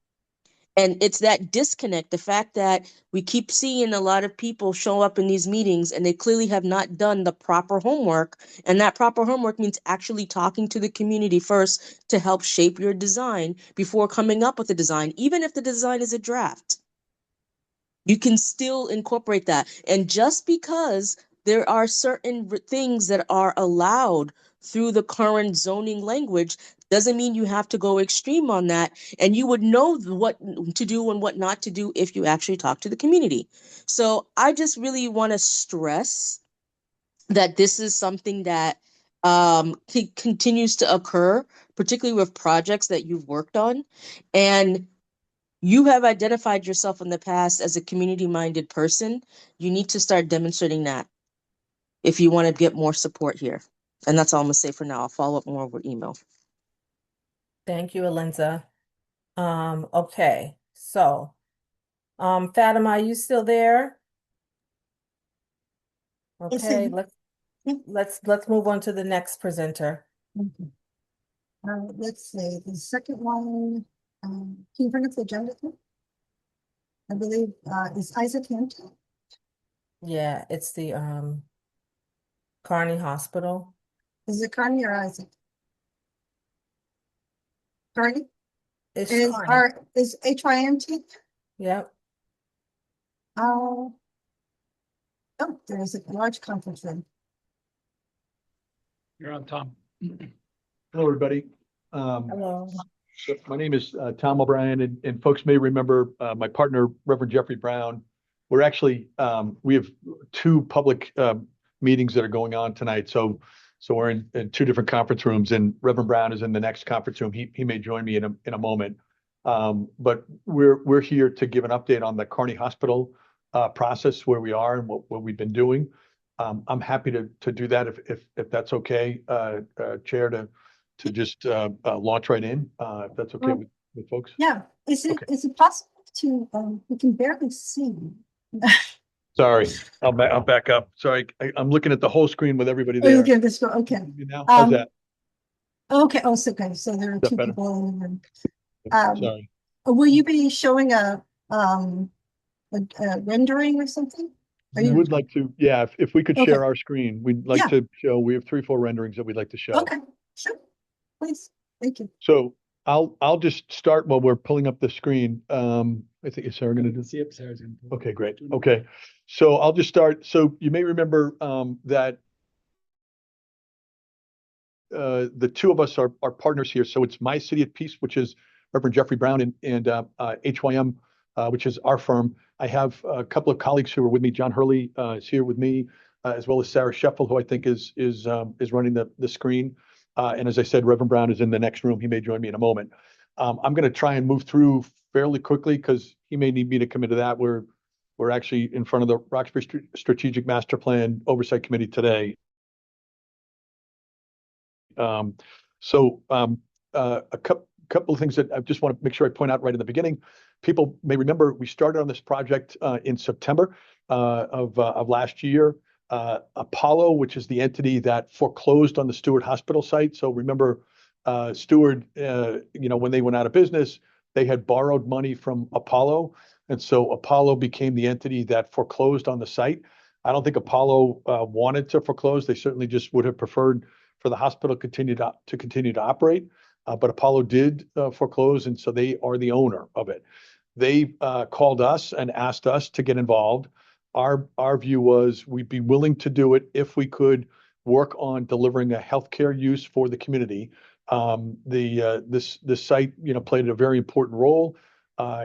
Speaker 16: And it's that disconnect, the fact that we keep seeing a lot of people show up in these meetings and they clearly have not done the proper homework. And that proper homework means actually talking to the community first to help shape your design before coming up with a design, even if the design is a draft. You can still incorporate that. And just because there are certain things that are allowed through the current zoning language doesn't mean you have to go extreme on that. And you would know what to do and what not to do if you actually talk to the community. So I just really want to stress that this is something that continues to occur, particularly with projects that you've worked on. And you have identified yourself in the past as a community-minded person. You need to start demonstrating that if you want to get more support here. And that's all I'm going to say for now. I'll follow up more over email.
Speaker 2: Thank you, Alenza. Okay, so Fatima, are you still there? Okay, let's move on to the next presenter.
Speaker 1: Okay. Let's see, the second one, can you bring up the agenda? I believe is Isaac Hampton.
Speaker 2: Yeah, it's the Carney Hospital.
Speaker 1: Is it Carney or Isaac? Carney?
Speaker 2: It's
Speaker 1: Is HYMT?
Speaker 2: Yep.
Speaker 1: Oh, there's a large conference room.
Speaker 5: You're on, Tom. Hello, everybody.
Speaker 2: Hello.
Speaker 17: So my name is Tom O'Brien, and folks may remember my partner, Reverend Jeffrey Brown. We're actually we have two public meetings that are going on tonight. So we're in two different conference rooms, and Reverend Brown is in the next conference room. He may join me in a moment. But we're here to give an update on the Carney Hospital process, where we are and what we've been doing. I'm happy to do that if that's okay, Chair, to just launch right in, if that's okay with folks.
Speaker 1: Yeah, is it possible to, we can barely see.
Speaker 17: Sorry, I'll back up. Sorry, I'm looking at the whole screen with everybody
Speaker 1: Oh, you
Speaker 17: there.
Speaker 1: get this, okay.
Speaker 17: Now, how's that?
Speaker 1: Okay, oh, so okay, so there are two
Speaker 17: better?
Speaker 1: people in the room.
Speaker 17: Sorry.
Speaker 1: Will you be showing a rendering or something?
Speaker 17: We would like to, yeah, if we could
Speaker 1: Okay.
Speaker 17: share our screen, we'd like to show, we have 3-4 renderings that we'd like to show.
Speaker 1: Okay, sure, please, thank you.
Speaker 17: So I'll just start while we're pulling up the screen. I think is Sarah going to do?
Speaker 18: See if Sarah's going to.
Speaker 17: Okay, great. Okay, so I'll just start. So you may remember that the two of us are partners here. So it's My City at Peace, which is Reverend Jeffrey Brown, and HYM, which is our firm. I have a couple of colleagues who are with me. John Hurley is here with me, as well as Sarah Sheffel, who I think is running the screen. And as I said, Reverend Brown is in the next room. He may join me in a moment. I'm going to try and move through fairly quickly because he may need me to come into that. We're actually in front of the Roxbury Strategic Master Plan Oversight Committee today. A couple of things that I just want to make sure I point out right in the beginning. People may remember we started on this project in September of last year. Apollo, which is the entity that foreclosed on the Stewart Hospital site. So remember, Stewart, when they went out of business, they had borrowed money from Apollo. And so Apollo became the entity that foreclosed on the site. I don't think Apollo wanted to foreclose. They certainly just would have preferred for the hospital to continue to operate. But Apollo did foreclose, and so they are the owner of it. They called us and asked us to get involved. Our view was we'd be willing to do it if we could work on delivering a healthcare use for the community. This site, played a very important role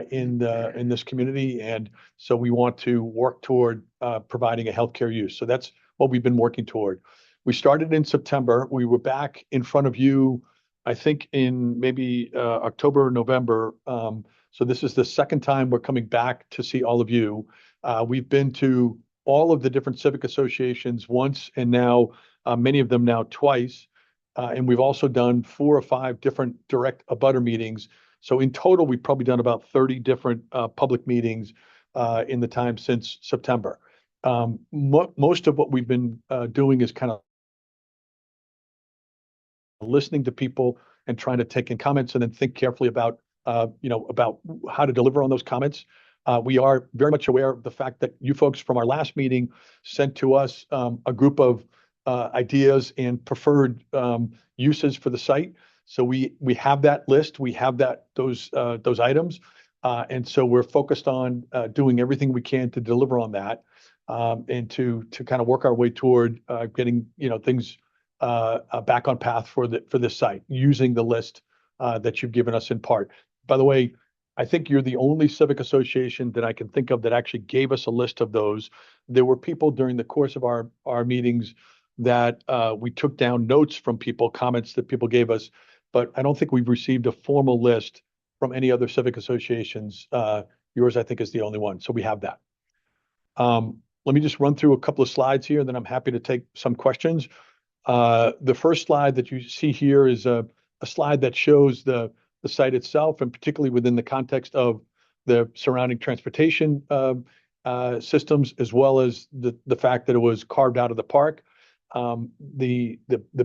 Speaker 17: in this community, and so we want to work toward providing a healthcare use. So that's what we've been working toward. We started in September. We were back in front of you, I think, in maybe October or November. So this is the second time we're coming back to see all of you. We've been to all of the different civic associations once, and now many of them now twice. And we've also done 4 or 5 different direct abutter meetings. So in total, we've probably done about 30 different public meetings in the time since September. Most of what we've been doing is kind of listening to people and trying to take in comments and then think carefully about how to deliver on those comments. We are very much aware of the fact that you folks from our last meeting sent to us a group of ideas and preferred uses for the site. So we have that list, we have those items, and so we're focused on doing everything we can to deliver on that, and to kind of work our way toward getting things back on path for this site using the list that you've given us in part. By the way, I think you're the only civic association that I can think of that actually gave us a list of those. There were people during the course of our meetings that we took down notes from people, comments that people gave us, but I don't think we've received a formal list from any other civic associations. Yours, I think, is the only one. So we have that. Let me just run through a couple of slides here, and then I'm happy to take some questions. The first slide that you see here is a slide that shows the site itself, and particularly within the context of the surrounding transportation systems, as well as the fact that it was carved out of the park. The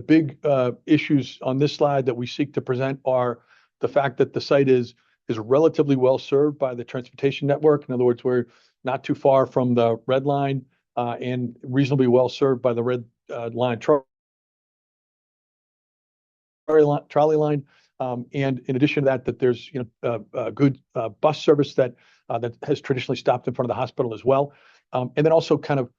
Speaker 17: big issues on this slide that we seek to present are the fact that the site is relatively well served by the transportation network. In other words, we're not too far from the red line and reasonably well served by the red line trolley line. And in addition to that there's a good bus service that has traditionally stopped in front of the hospital as well. And then also to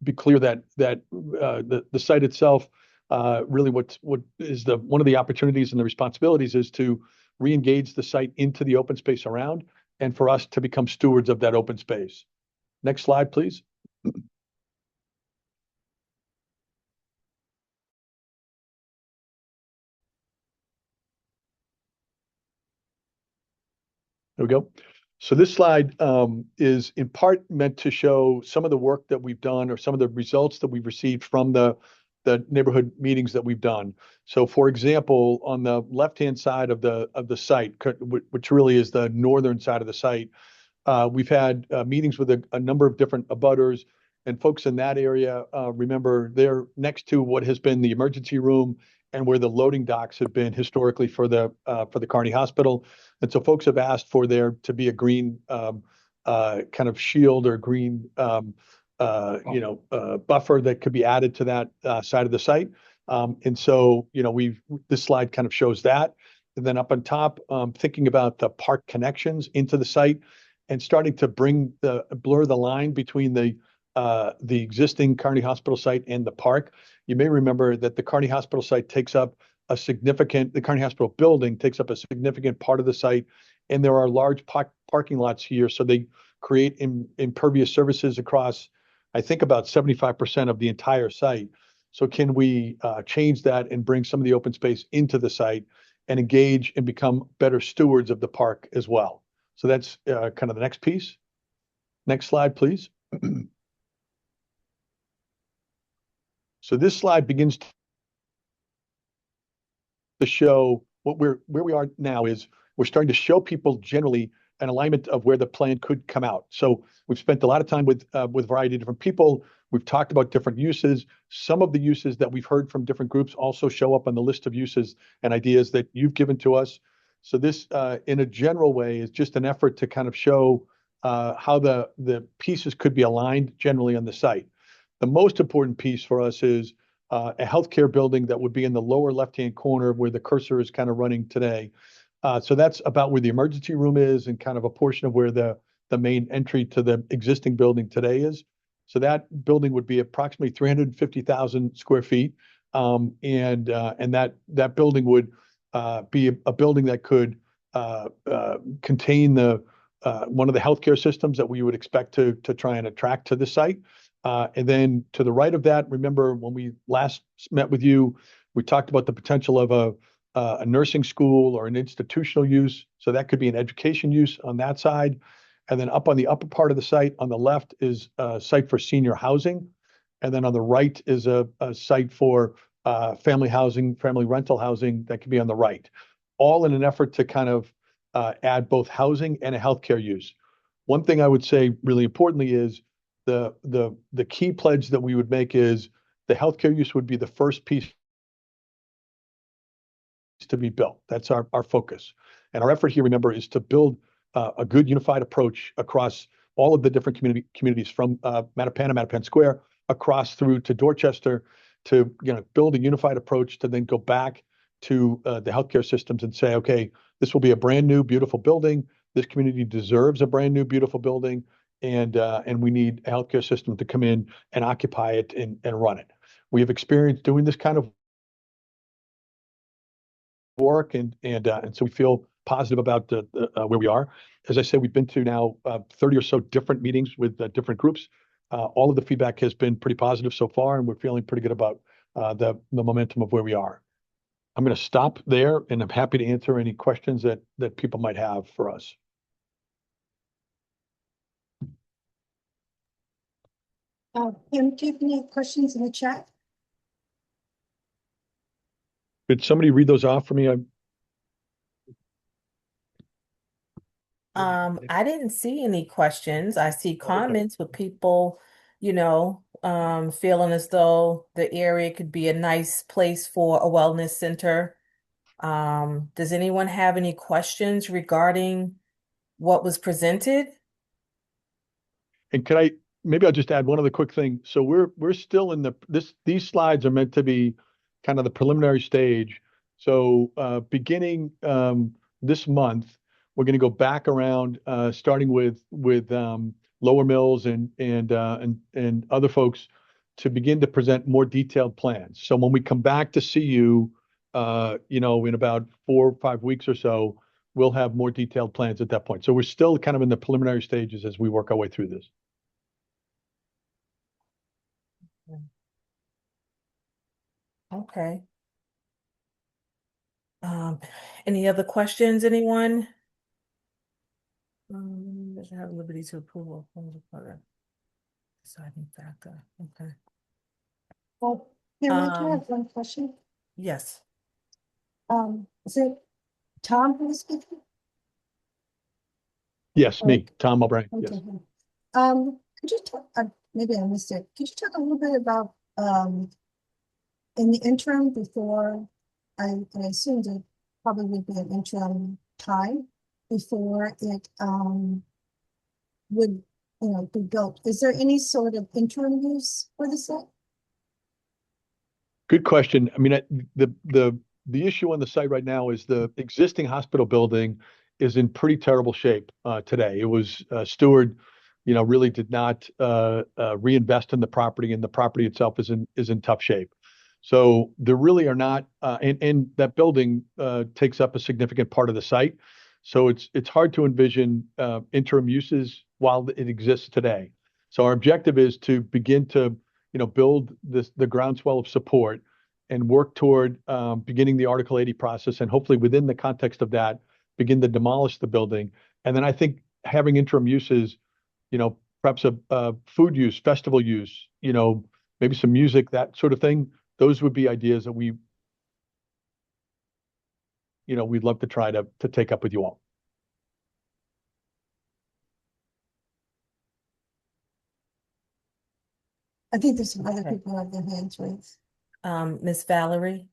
Speaker 17: be clear that the site itself, really what is one of the opportunities and the responsibilities is to re-engage the site into the open space around, and for us to become stewards of that open space. Next slide, please. There we go. So this slide is in part meant to show some of the work that we've done or some of the results that we've received from the neighborhood meetings that we've done. So for example, on the left-hand side of the site, which really is the northern side of the site, we've had meetings with a number of different abutters and folks in that area. Remember, they're next to what has been the emergency room and where the loading docks have been historically for the Carney Hospital. And so folks have asked for there to be a green kind of shield or green buffer that could be added to that side of the site. And so, this slide kind of shows that. And then up on top, thinking about the park connections into the site and starting to blur the line between the existing Carney Hospital site and the park. You may remember that the Carney Hospital site the Carney Hospital building takes up a significant part of the site, and there are large parking lots here, so they create impervious surfaces across, I think, about 75% of the entire site. So can we change that and bring some of the open space into the site and engage and become better stewards of the park as well? So that's kind of the next piece. Next slide, please. So this slide begins to show where we are now is we're starting to show people generally an alignment of where the plan could come out. So we've spent a lot of time with a variety of different people. We've talked about different uses. Some of the uses that we've heard from different groups also show up on the list of uses and ideas that you've given to us. So this, in a general way, is just an effort to kind of show how the pieces could be aligned generally on the site. The most important piece for us is a healthcare building that would be in the lower left-hand corner where the cursor is kind of running today. So that's about where the emergency room is and kind of a portion of where the main entry to the existing building today is. So that building would be approximately 350,000 square feet. And that building would be a building that could contain one of the healthcare systems that we would expect to try and attract to the site. And then to the right of that, remember when we last met with you, we talked about the potential of a nursing school or an institutional use. So that could be an education use on that side. And then up on the upper part of the site on the left is a site for senior housing. And then on the right is a site for family housing, family rental housing that could be on the right, all in an effort to kind of add both housing and a healthcare use. One thing I would say really importantly is the key pledge that we would make is the healthcare use would be the first piece to be built. That's our focus. And our effort here, remember, is to build a good unified approach across all of the different communities from Mattapan and Mattapan Square across through to Dorchester to build a unified approach to then go back to the healthcare systems and say, okay, this will be a brand new, beautiful building. This community deserves a brand new, beautiful building. And we need a healthcare system to come in and occupy it and run it. We have experience doing this kind of work, and so we feel positive about where we are. As I said, we've been to now 30 or so different meetings with different groups. All of the feedback has been pretty positive so far, and we're feeling pretty good about the momentum of where we are. I'm going to stop there, and I'm happy to answer any questions that people might have for us.
Speaker 1: Kim, do you have any questions in the chat?
Speaker 17: Could somebody read those off for me?
Speaker 2: I didn't see any questions. I see comments with people, feeling as though the area could be a nice place for a wellness center. Does anyone have any questions regarding what was presented?
Speaker 17: And maybe I'll just add one other quick thing. So we're still in these slides are meant to be kind of the preliminary stage. So beginning this month, we're going to go back around, starting with Lower Mills and other folks to begin to present more detailed plans. So when we come back to see you, in about 4 or 5 weeks or so, we'll have more detailed plans at that point. So we're still kind of in the preliminary stages as we work our way through this.
Speaker 2: Okay. Any other questions, anyone? Does it have liberty to approve of deciding factor? Okay.
Speaker 1: Well, Mary, can I have one question?
Speaker 2: Yes.
Speaker 1: Is it Tom who's speaking?
Speaker 17: Yes, me, Tom O'Brien. Yes.
Speaker 1: Okay. Could you talk, maybe I missed it. Could you talk a little bit about, in the interim before, I assumed it probably would be an interim time before it, would, be built. Is there any sort of interim use for the site?
Speaker 17: Good question. I mean, the issue on the site right now is the existing hospital building is in pretty terrible shape today. It was Stewart, really did not reinvest in the property, and the property itself is in tough shape. So there really are not, and that building takes up a significant part of the site. So it's hard to envision interim uses while it exists today. So our objective is to begin to, build the groundswell of support and work toward beginning the Article 80 process, and hopefully within the context of that, begin to demolish the building. And then I think having interim uses, perhaps a food use, festival use, maybe some music, that sort of thing. Those would be ideas that we'd love to try to take up with you all.
Speaker 1: I think there's some other people who have their hands raised.
Speaker 2: Miss Valerie.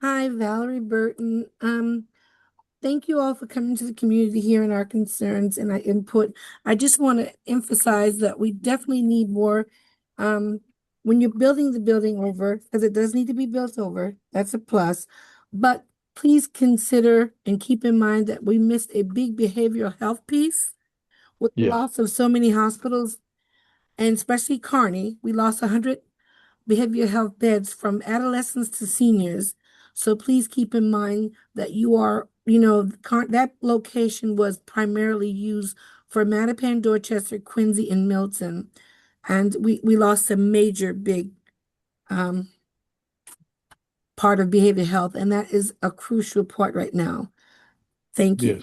Speaker 18: Hi, Valerie Burton. Thank you all for coming to the community, hearing our concerns and our input. I just want to emphasize that we definitely need more, when you're building the building over, because it does need to be built over, that's a plus. But please consider and keep in mind that we missed a big behavioral health piece with the loss of so many hospitals, and especially Carney. We lost 100 behavioral health beds from adolescents to seniors. So please keep in mind that you are, that location was primarily used for Mattapan, Dorchester, Quincy, and Milton. And we lost a major big part of behavioral health, and that is a crucial part right now. Thank you.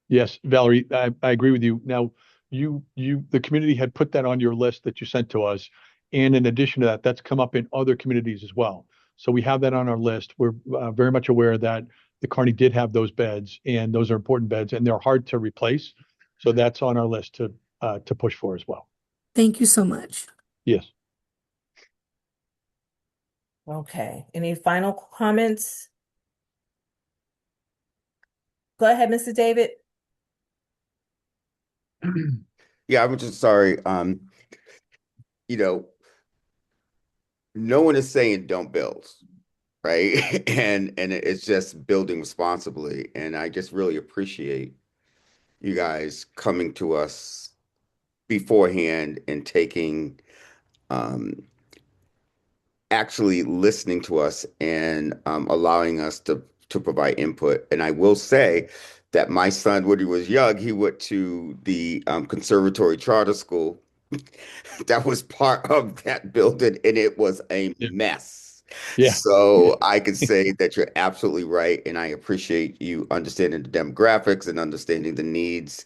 Speaker 17: Yes, Valerie, I agree with you. Now, the community had put that on your list that you sent to us. And in addition to that, that's come up in other communities as well. So we have that on our list. We're very much aware that the Carney did have those beds, and those are important beds, and they're hard to replace. So that's on our list to push for as well.
Speaker 18: Thank you so much.
Speaker 17: Yes.
Speaker 2: Okay. Any final comments? Go ahead, Mr. David.
Speaker 7: Yeah, I'm just sorry. No one is saying don't build, right? and it's just building responsibly. And I just really appreciate you guys coming to us beforehand and taking actually listening to us and allowing us to provide input. And I will say that my son, when he was young, he went to the conservatory charter school that was part of that building, and it was a mess. So I can say that you're absolutely right, and I appreciate you understanding the demographics and understanding the needs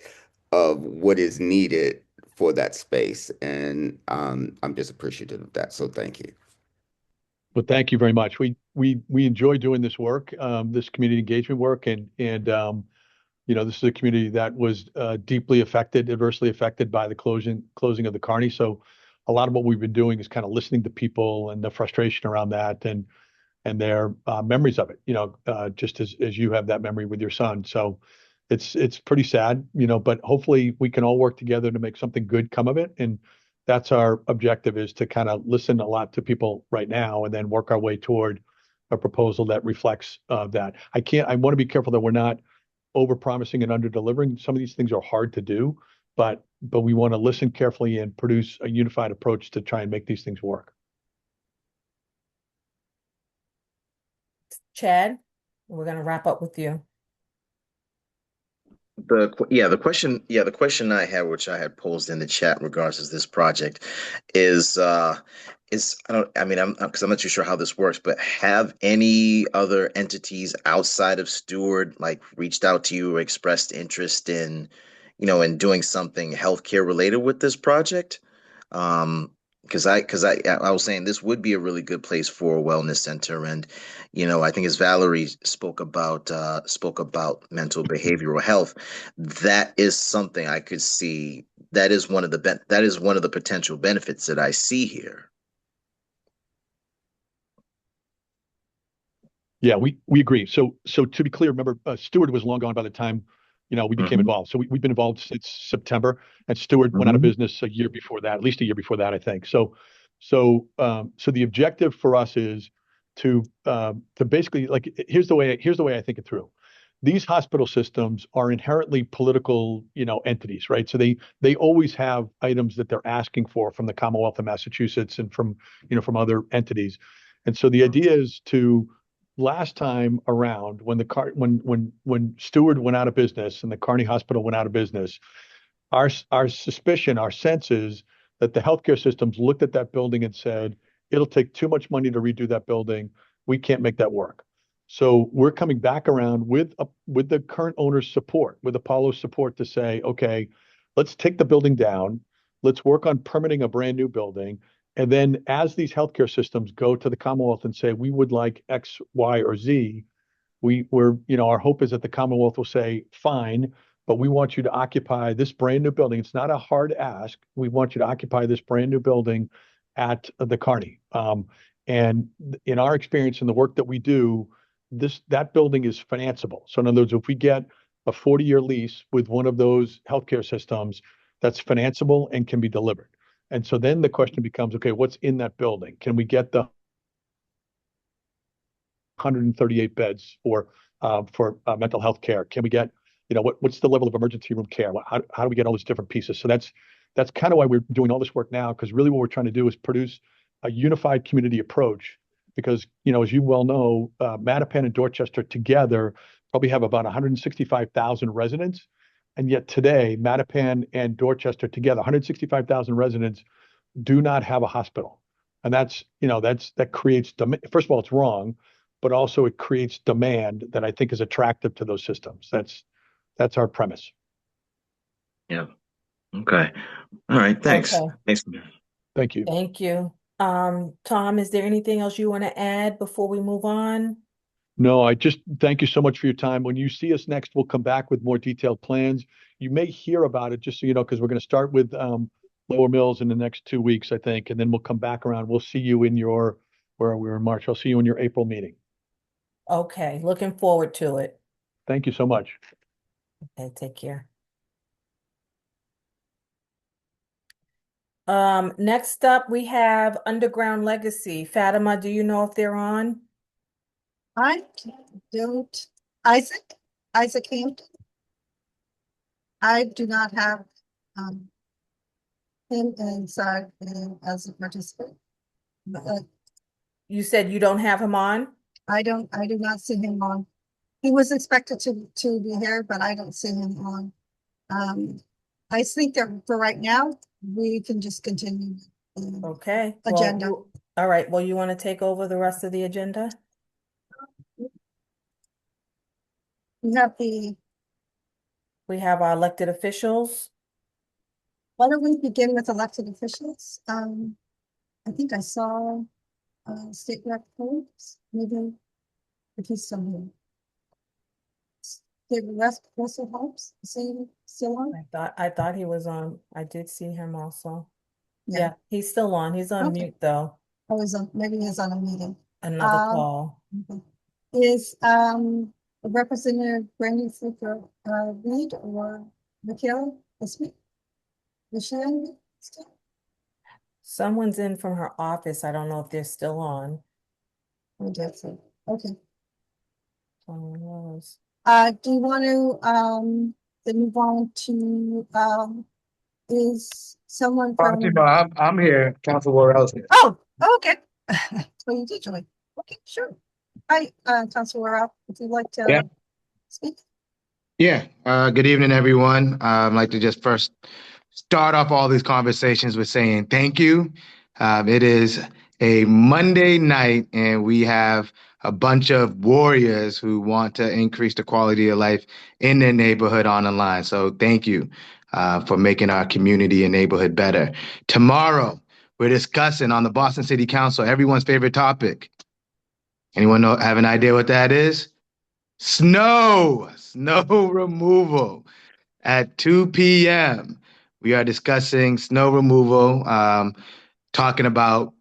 Speaker 7: of what is needed for that space. And I'm just appreciative of that. So thank you.
Speaker 17: Well, thank you very much. We enjoy doing this work, this community engagement work, and this is a community that was deeply affected, adversely affected by the closing of the Carney. So a lot of what we've been doing is kind of listening to people and the frustration around that and their memories of it, just as you have that memory with your son. So it's pretty sad, but hopefully we can all work together to make something good come of it. And that's our objective, is to kind of listen a lot to people right now and then work our way toward a proposal that reflects that. I want to be careful that we're not over-promising and under-delivering. Some of these things are hard to do, but we want to listen carefully and produce a unified approach to try and make these things work.
Speaker 2: Chad, we're going to wrap up with you.
Speaker 19: The question I had, which I had posed in the chat in regards to this project, is I'm not too sure how this works, but have any other entities outside of Steward like reached out to you or expressed interest in, in doing something healthcare related with this project? Because I was saying this would be a really good place for a wellness center, and I think as Valerie spoke about mental behavioral health, that is something I could see. That is one of the potential benefits that I see here.
Speaker 17: Yeah, we agree. So to be clear, remember, Steward was long gone by the time, we became involved. So we've been involved since September, and Steward went out of business a year before that, at least a year before that, I think. So the objective for us is to basically, like, here's the way I think it through. These hospital systems are inherently political, entities, right? So they always have items that they're asking for from the Commonwealth of Massachusetts and from other entities. And so the idea is to, last time around, when Steward went out of business and the Carney Hospital went out of business, our suspicion, our sense is that the healthcare systems looked at that building and said, it'll take too much money to redo that building. We can't make that work. So we're coming back around with the current owner's support, with Apollo's support, to say, okay, let's take the building down. Let's work on permitting a brand new building. And then as these healthcare systems go to the Commonwealth and say, we would like X, Y, or Z, our hope is that the Commonwealth will say, fine, but we want you to occupy this brand new building. It's not a hard ask. We want you to occupy this brand new building at the Carney. And in our experience in the work that we do, that building is financeable. So in other words, if we get a 40-year lease with one of those healthcare systems, that's financeable and can be delivered. And so then the question becomes, okay, what's in that building? Can we get the 138 beds for mental health care? Can we get, what's the level of emergency room care? How do we get all these different pieces? So that's kind of why we're doing all this work now, because really what we're trying to do is produce a unified community approach. Because, as you well know, Mattapan and Dorchester together probably have about 165,000 residents. And yet today, Mattapan and Dorchester together, 165,000 residents, do not have a hospital. And that creates, first of all, it's wrong, but also it creates demand that I think is attractive to those systems. That's our premise.
Speaker 19: Yeah. Okay. All right. Thanks.
Speaker 2: Okay.
Speaker 19: Thanks.
Speaker 17: Thank you.
Speaker 2: Thank you. Tom, is there anything else you want to add before we move on?
Speaker 17: No, I just thank you so much for your time. When you see us next, we'll come back with more detailed plans. You may hear about it, just so you know, because we're going to start with Lower Mills in the next 2 weeks, I think, and then we'll come back around. We'll see you in where we're in March. I'll see you in your April meeting.
Speaker 2: Okay, looking forward to it.
Speaker 17: Thank you so much.
Speaker 2: Okay, take care. Next up, we have Underground Legacy. Fatima, do you know if they're on?
Speaker 1: I don't. Isaac Hampton. I do not have him inside as a participant. But
Speaker 2: you said you don't have him on?
Speaker 1: I do not see him on. He was expected to be here, but I don't see him on. I think that for right now, we can just continue.
Speaker 2: Okay.
Speaker 1: Agenda.
Speaker 2: Well, all right. Well, you want to take over the rest of the agenda? We have our elected officials.
Speaker 1: Why don't we begin with elected officials? I think I saw State Rep Holmes, maybe if he's still here. State Rep Russell Holmes, is he still on?
Speaker 2: I thought he was on. I did see him also. Yeah, he's still on. He's on mute though.
Speaker 1: Oh, maybe he's on a meeting.
Speaker 2: Another call.
Speaker 1: Okay. Is Representative Brandon Flicker Reed or Michaela Smith? Is she on still?
Speaker 2: Someone's in from her office. I don't know if they're still on.
Speaker 1: Oh, that's it. Okay.
Speaker 2: Oh,
Speaker 1: do you want to then move on to is someone from
Speaker 20: I'm here, Councilwoman Ellison.
Speaker 1: Oh, okay. Well, you did join. Okay, sure. Hi, Councilor Rao, if you'd like
Speaker 20: Yeah.
Speaker 1: to speak.
Speaker 20: Yeah. Good evening, everyone. I'd like to just first start off all these conversations with saying thank you. It is a Monday night, and we have a bunch of warriors who want to increase the quality of life in their neighborhood on the line. So thank you for making our community and neighborhood better. Tomorrow, we're discussing on the Boston City Council everyone's favorite topic. Anyone have an idea what that is? Snow removal at 2 p.m. We are discussing snow removal, talking about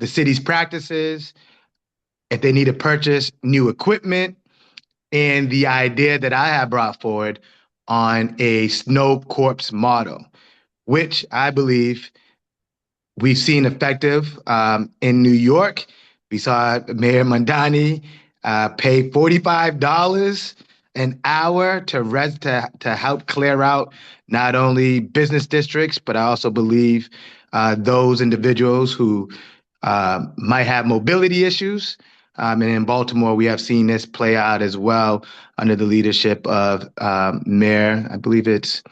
Speaker 20: the city's practices, if they need to purchase new equipment, and the idea that I have brought forward on a snow corpse model, which I believe we've seen effective in New York. We saw Mayor Mandani pay $45 an hour to help clear out not only business districts, but I also believe those individuals who might have mobility issues. And in Baltimore, we have seen this play out as well under the leadership of Mayor, I believe it's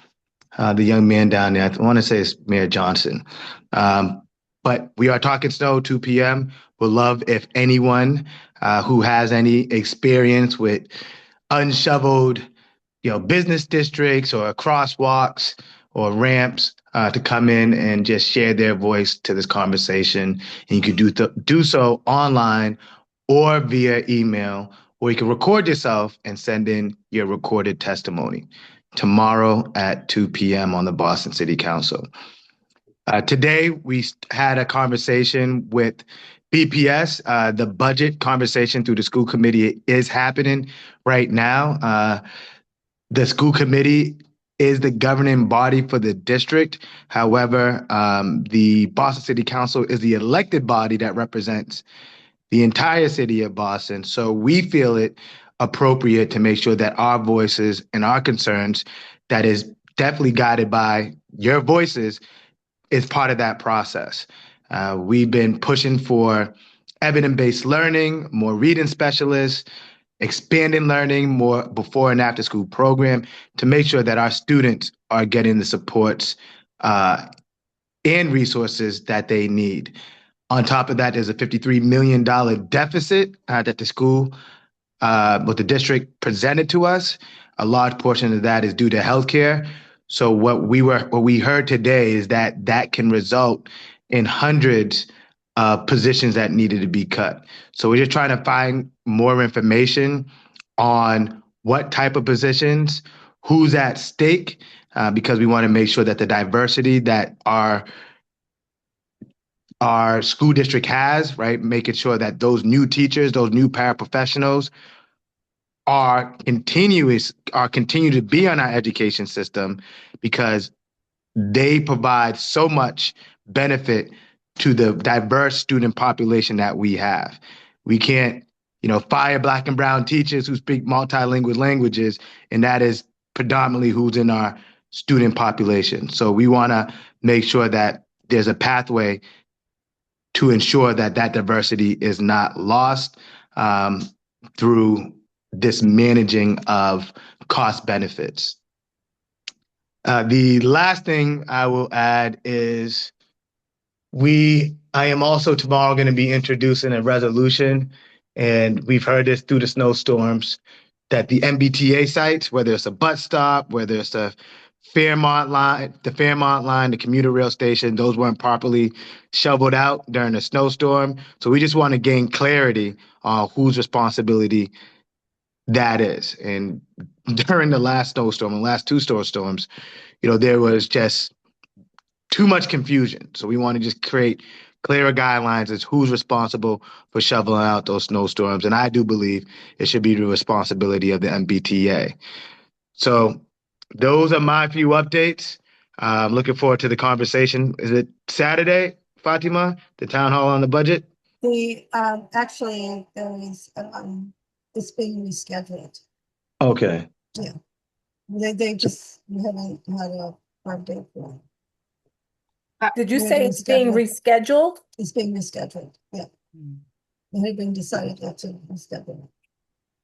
Speaker 20: the young man down there. I want to say it's Mayor Johnson. But we are talking snow, 2 p.m. We'll love if anyone who has any experience with unshoveled, business districts or crosswalks or ramps to come in and just share their voice to this conversation. And you can do so online or via email, or you can record yourself and send in your recorded testimony tomorrow at 2 p.m. on the Boston City Council. Today, we had a conversation with BPS. The budget conversation through the school committee is happening right now. The school committee is the governing body for the district. However, the Boston City Council is the elected body that represents the entire city of Boston. So we feel it appropriate to make sure that our voices and our concerns, that is definitely guided by your voices, is part of that process. We've been pushing for evidence-based learning, more reading specialists, expanding learning, more before and after school program to make sure that our students are getting the supports and resources that they need. On top of that, there's a $53 million deficit that the school, what the district presented to us. A large portion of that is due to healthcare. So what we heard today is that can result in hundreds of positions that needed to be cut. So we're just trying to find more information on what type of positions, who's at stake, because we want to make sure that the diversity that our school district has, right, making sure that those new teachers, those new paraprofessionals continue to be on our education system, because they provide so much benefit to the diverse student population that we have. We can't, fire Black and brown teachers who speak multilingual languages, and that is predominantly who's in our student population. So we want to make sure that there's a pathway to ensure that diversity is not lost through this managing of cost benefits. The last thing I will add is I am also tomorrow going to be introducing a resolution, and we've heard this through the snowstorms, that the MBTA sites, whether it's a bus stop, whether it's the Fairmont line, the commuter rail station, those weren't properly shoveled out during the snowstorm. So we just want to gain clarity on whose responsibility that is. And during the last snowstorm, the last two snowstorms, there was just too much confusion. So we want to just create clearer guidelines as who's responsible for shoveling out those snowstorms. And I do believe it should be the responsibility of the MBTA. So those are my few updates. I'm looking forward to the conversation. Is it Saturday, Fatima, the town hall on the budget?
Speaker 1: Actually, it's being rescheduled.
Speaker 20: Okay.
Speaker 1: Yeah. They just haven't had a hard day for it.
Speaker 2: Did you say it's being rescheduled?
Speaker 1: It's being rescheduled, yeah. It had been decided not to step in.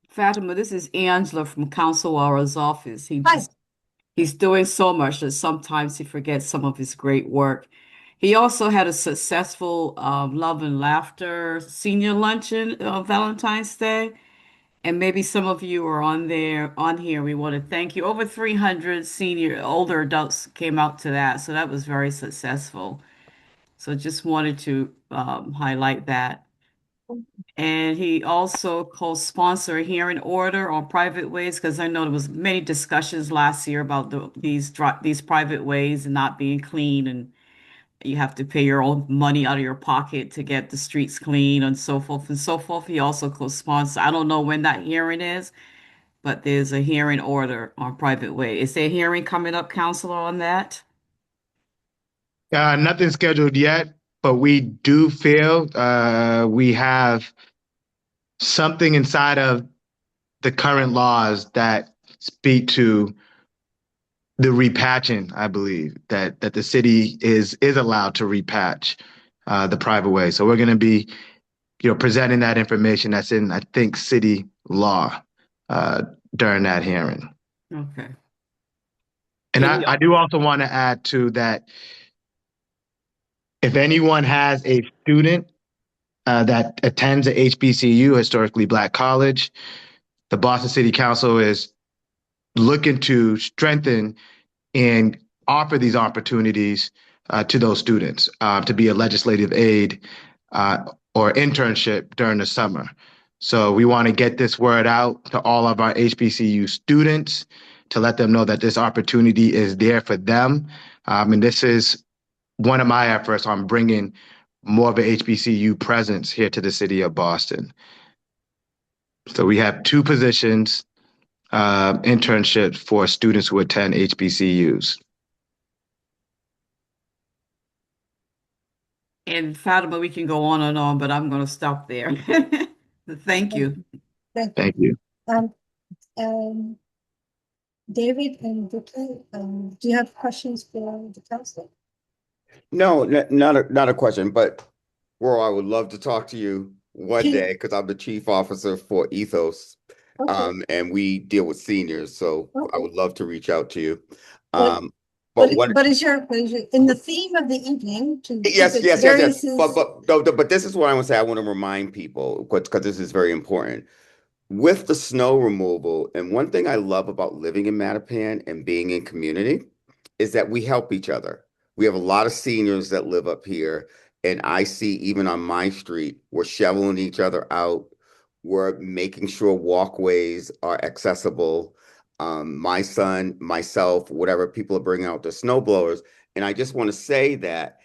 Speaker 21: Fatima, this is Angela from Council Warren's office.
Speaker 1: Hi.
Speaker 21: He's doing so much that sometimes he forgets some of his great work. He also had a successful Love and Laughter senior luncheon on Valentine's Day. And maybe some of you are on here. We want to thank you. Over 300 older adults came out to that. So that was very successful. So just wanted to highlight that. And he also co-sponsored a hearing order on private ways, because I know there was many discussions last year about these private ways not being clean, and you have to pay your own money out of your pocket to get the streets clean and so forth and so forth. He also co-sponsored. I don't know when that hearing is, but there's a hearing order on private way. Is there a hearing coming up, Counselor, on that?
Speaker 20: Nothing scheduled yet, but we do feel we have something inside of the current laws that speak to the repatching. I believe that the city is allowed to repatch the private way. So we're going to be, presenting that information that's in, I think, city law during that hearing.
Speaker 21: Okay.
Speaker 20: And I do also want to add to that, if anyone has a student that attends a HBCU, historically Black college, the Boston City Council is looking to strengthen and offer these opportunities to those students to be a legislative aid or internship during the summer. So we want to get this word out to all of our HBCU students to let them know that this opportunity is there for them. And this is one of my efforts on bringing more of an HBCU presence here to the city of Boston. So we have 2 positions, internships for students who attend HBCUs.
Speaker 21: And Fatima, we can go on and on, but I'm going to stop there. Thank you.
Speaker 20: Thank you.
Speaker 1: David and Vicky, do you have questions for the council?
Speaker 7: No, not a question, but Roy, I would love to talk to you one day because I'm the chief officer for Ethos, and we deal with seniors. So I would love to reach out to you.
Speaker 1: But is your in the theme of the evening?
Speaker 7: Yes. But this is what I want to say. I want to remind people because this is very important. With the snow removal, and one thing I love about living in Mattapan and being in community is that we help each other. We have a lot of seniors that live up here, and I see even on my street, we're shoveling each other out. We're making sure walkways are accessible. My son, myself, whatever, people are bringing out their snow blowers. And I just want to say that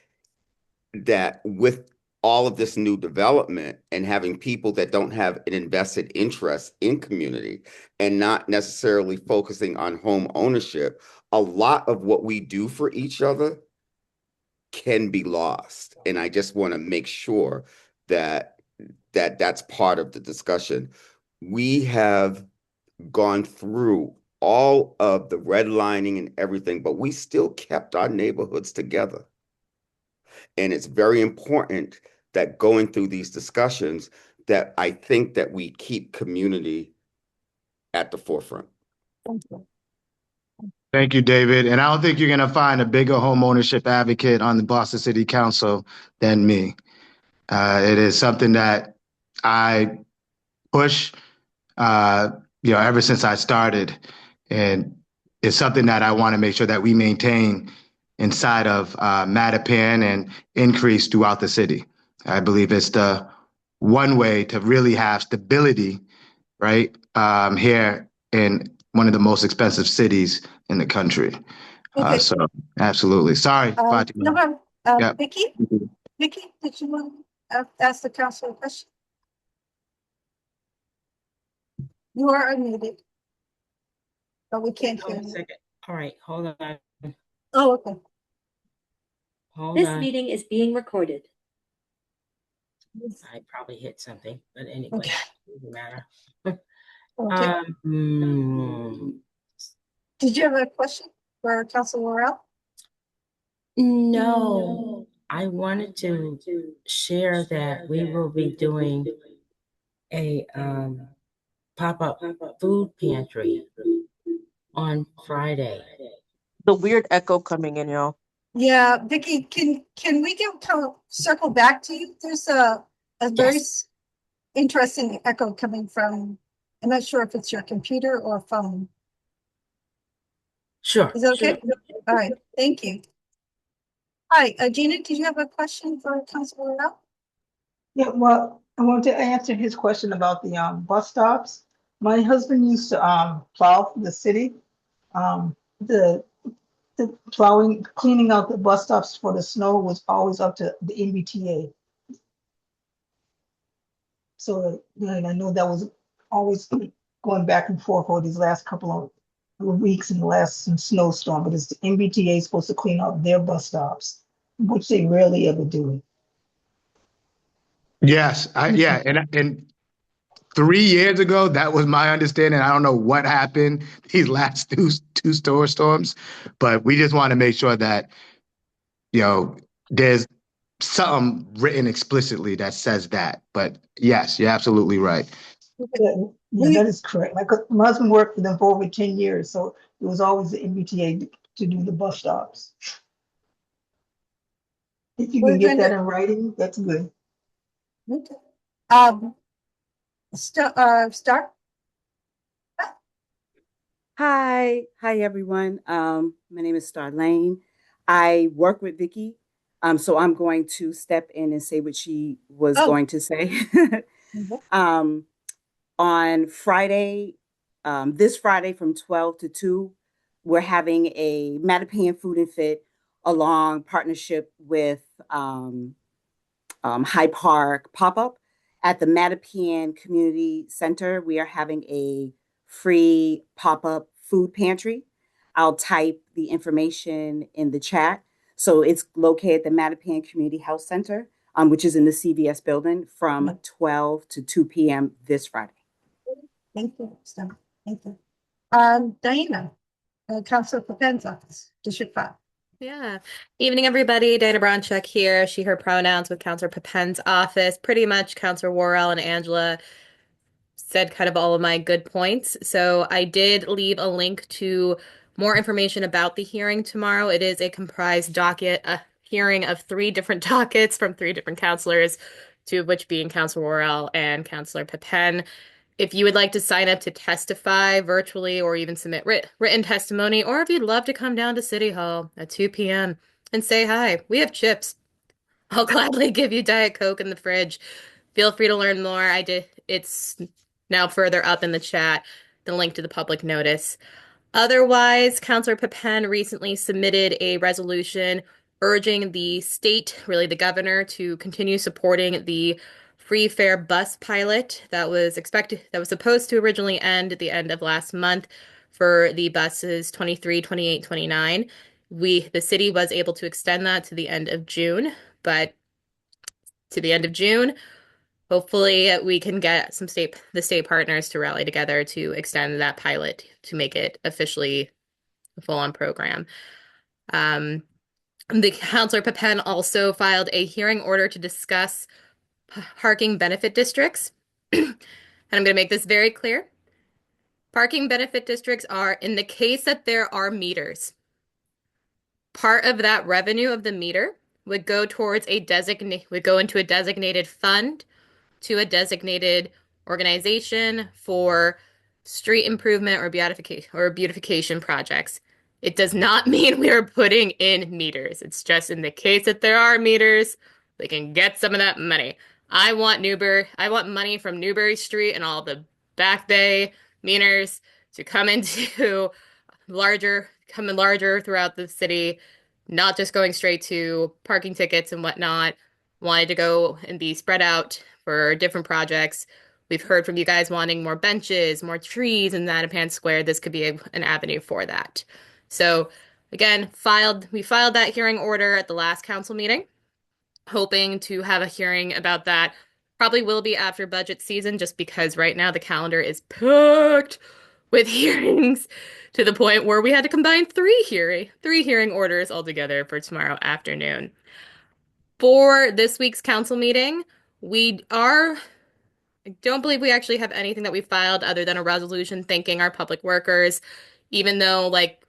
Speaker 7: with all of this new development and having people that don't have an invested interest in community and not necessarily focusing on home ownership, a lot of what we do for each other can be lost. And I just want to make sure that that's part of the discussion. We have gone through all of the redlining and everything, but we still kept our neighborhoods together. And it's very important that going through these discussions that I think that we keep community at the forefront.
Speaker 20: Thank you, David. And I don't think you're going to find a bigger home ownership advocate on the Boston City Council than me. It is something that I push, ever since I started. And it's something that I want to make sure that we maintain inside of Mattapan and increase throughout the city. I believe it's the one way to really have stability, right, here in one of the most expensive cities in the country. So absolutely. Sorry, Fatima.
Speaker 1: No problem. Vicky, did you want to ask the council a question? You are unmuted, but we can't hear you.
Speaker 14: All right, hold on.
Speaker 1: Oh, okay.
Speaker 14: This meeting is being recorded. I probably hit something, but anyway, doesn't matter.
Speaker 1: Did you have a question for Council Laurel?
Speaker 14: No, I wanted to share that we will be doing a pop-up food pantry on Friday.
Speaker 16: The weird echo coming in, y'all.
Speaker 1: Yeah, Vicky, can we circle back to you? There's a very interesting echo coming from, I'm not sure if it's your computer or phone.
Speaker 14: Sure.
Speaker 1: Is that okay? All right, thank you. Hi, Gina, did you have a question for Councilor Rao?
Speaker 12: Yeah, well, I want to answer his question about the bus stops. My husband used to plow for the city. The plowing, cleaning out the bus stops for the snow was always up to the MBTA. So I know that was always going back and forth for these last couple of weeks and the last snowstorm, but it's the MBTA supposed to clean out their bus stops, which they rarely ever do.
Speaker 20: Yes, yeah, and 3 years ago, that was my understanding. I don't know what happened these last two storms, but we just want to make sure that there's something written explicitly that says that. But yes, you're absolutely right.
Speaker 12: Yeah, that is correct. Like my husband worked for them for over 10 years, so it was always the MBTA to do the bus stops. If you can get that in writing, that's good.
Speaker 1: Okay. Star.
Speaker 4: Hi everyone. My name is Starlane. I work with Vicky, so I'm going to step in and say what she was going to say. On Friday, this Friday from 12 to 2, we're having a Mattapan Food and Fit along partnership with High Park pop-up at the Mattapan Community Center. We are having a free pop-up food pantry. I'll type the information in the chat. So it's located at the Mattapan Community Health Center, which is in the CVS building from 12 to 2 p.m. this Friday.
Speaker 1: Thank you, Star. Thank you. Diana, Councilor Papen's office, District 5.
Speaker 22: Yeah. Evening, everybody. Diana Bronchek here. She, her pronouns with Councilor Papen's office. Pretty much Councilor Worrell and Angela said kind of all of my good points. So I did leave a link to more information about the hearing tomorrow. It is a comprised docket, a hearing of 3 different dockets from 3 different councilors, 2 of which being Councilor Worrell and Councilor Papen. If you would like to sign up to testify virtually or even submit written testimony, or if you'd love to come down to City Hall at 2 p.m. and say hi, we have chips. I'll gladly give you Diet Coke in the fridge. Feel free to learn more. It's now further up in the chat, the link to the public notice. Otherwise, Councilor Papen recently submitted a resolution urging the state, really the governor, to continue supporting the free fare bus pilot that was supposed to originally end at the end of last month for the buses 23, 28, 29. The city was able to extend that to the end of June, but to the end of June, hopefully we can get the state partners to rally together to extend that pilot to make it officially a full-on program. The Councilor Papen also filed a hearing order to discuss parking benefit districts. And I'm going to make this very clear. Parking benefit districts are, in the case that there are meters, part of that revenue of the meter would go towards would go into a designated fund to a designated organization for street improvement or beautification projects. It does not mean we are putting in meters. It's just in the case that there are meters, we can get some of that money. I want money from Newbury Street and all the Back Bay meters to come in larger throughout the city, not just going straight to parking tickets and whatnot. Wanted to go and be spread out for different projects. We've heard from you guys wanting more benches, more trees in Mattapan Square. This could be an avenue for that. So again, we filed that hearing order at the last council meeting, hoping to have a hearing about that. Probably will be after budget season, just because right now the calendar is packed with hearings to the point where we had to combine three hearing orders altogether for tomorrow afternoon. For this week's council meeting, we are I don't believe we actually have anything that we filed other than a resolution thanking our public workers, even though, like,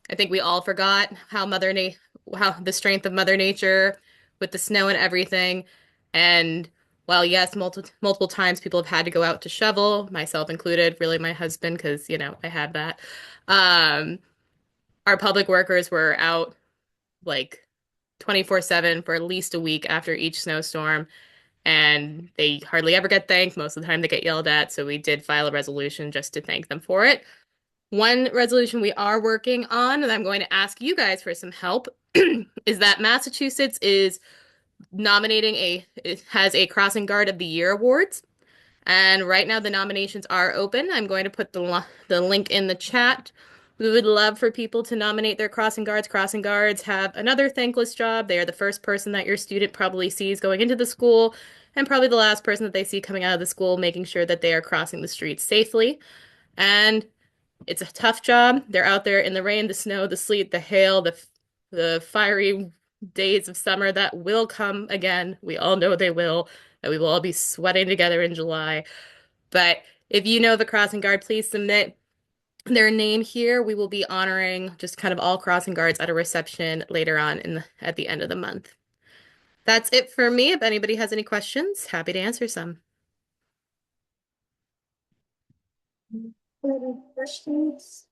Speaker 22: I think we all forgot how the strength of Mother Nature with the snow and everything. And while yes, multiple times people have had to go out to shovel, myself included, really my husband, because I had that. Um, our public workers were out like 24/7 for at least a week after each snowstorm, and they hardly ever get thanked. Most of the time they get yelled at, so we did file a resolution just to thank them for it. One resolution we are working on, and I'm going to ask you guys for some help, is that Massachusetts is it has a Crossing Guard of the Year awards. And right now the nominations are open. I'm going to put the link in the chat. We would love for people to nominate their crossing guards. Crossing guards have another thankless job. They are the first person that your student probably sees going into the school, and probably the last person that they see coming out of the school, making sure that they are crossing the streets safely. And it's a tough job. They're out there in the rain, the snow, the sleet, the hail, the fiery days of summer that will come again. We all know they will, that we will all be sweating together in July. But if you know the crossing guard, please submit their name here. We will be honoring just kind of all crossing guards at a reception later on at the end of the month. That's it for me. If anybody has any questions, happy to answer some.
Speaker 1: Any questions?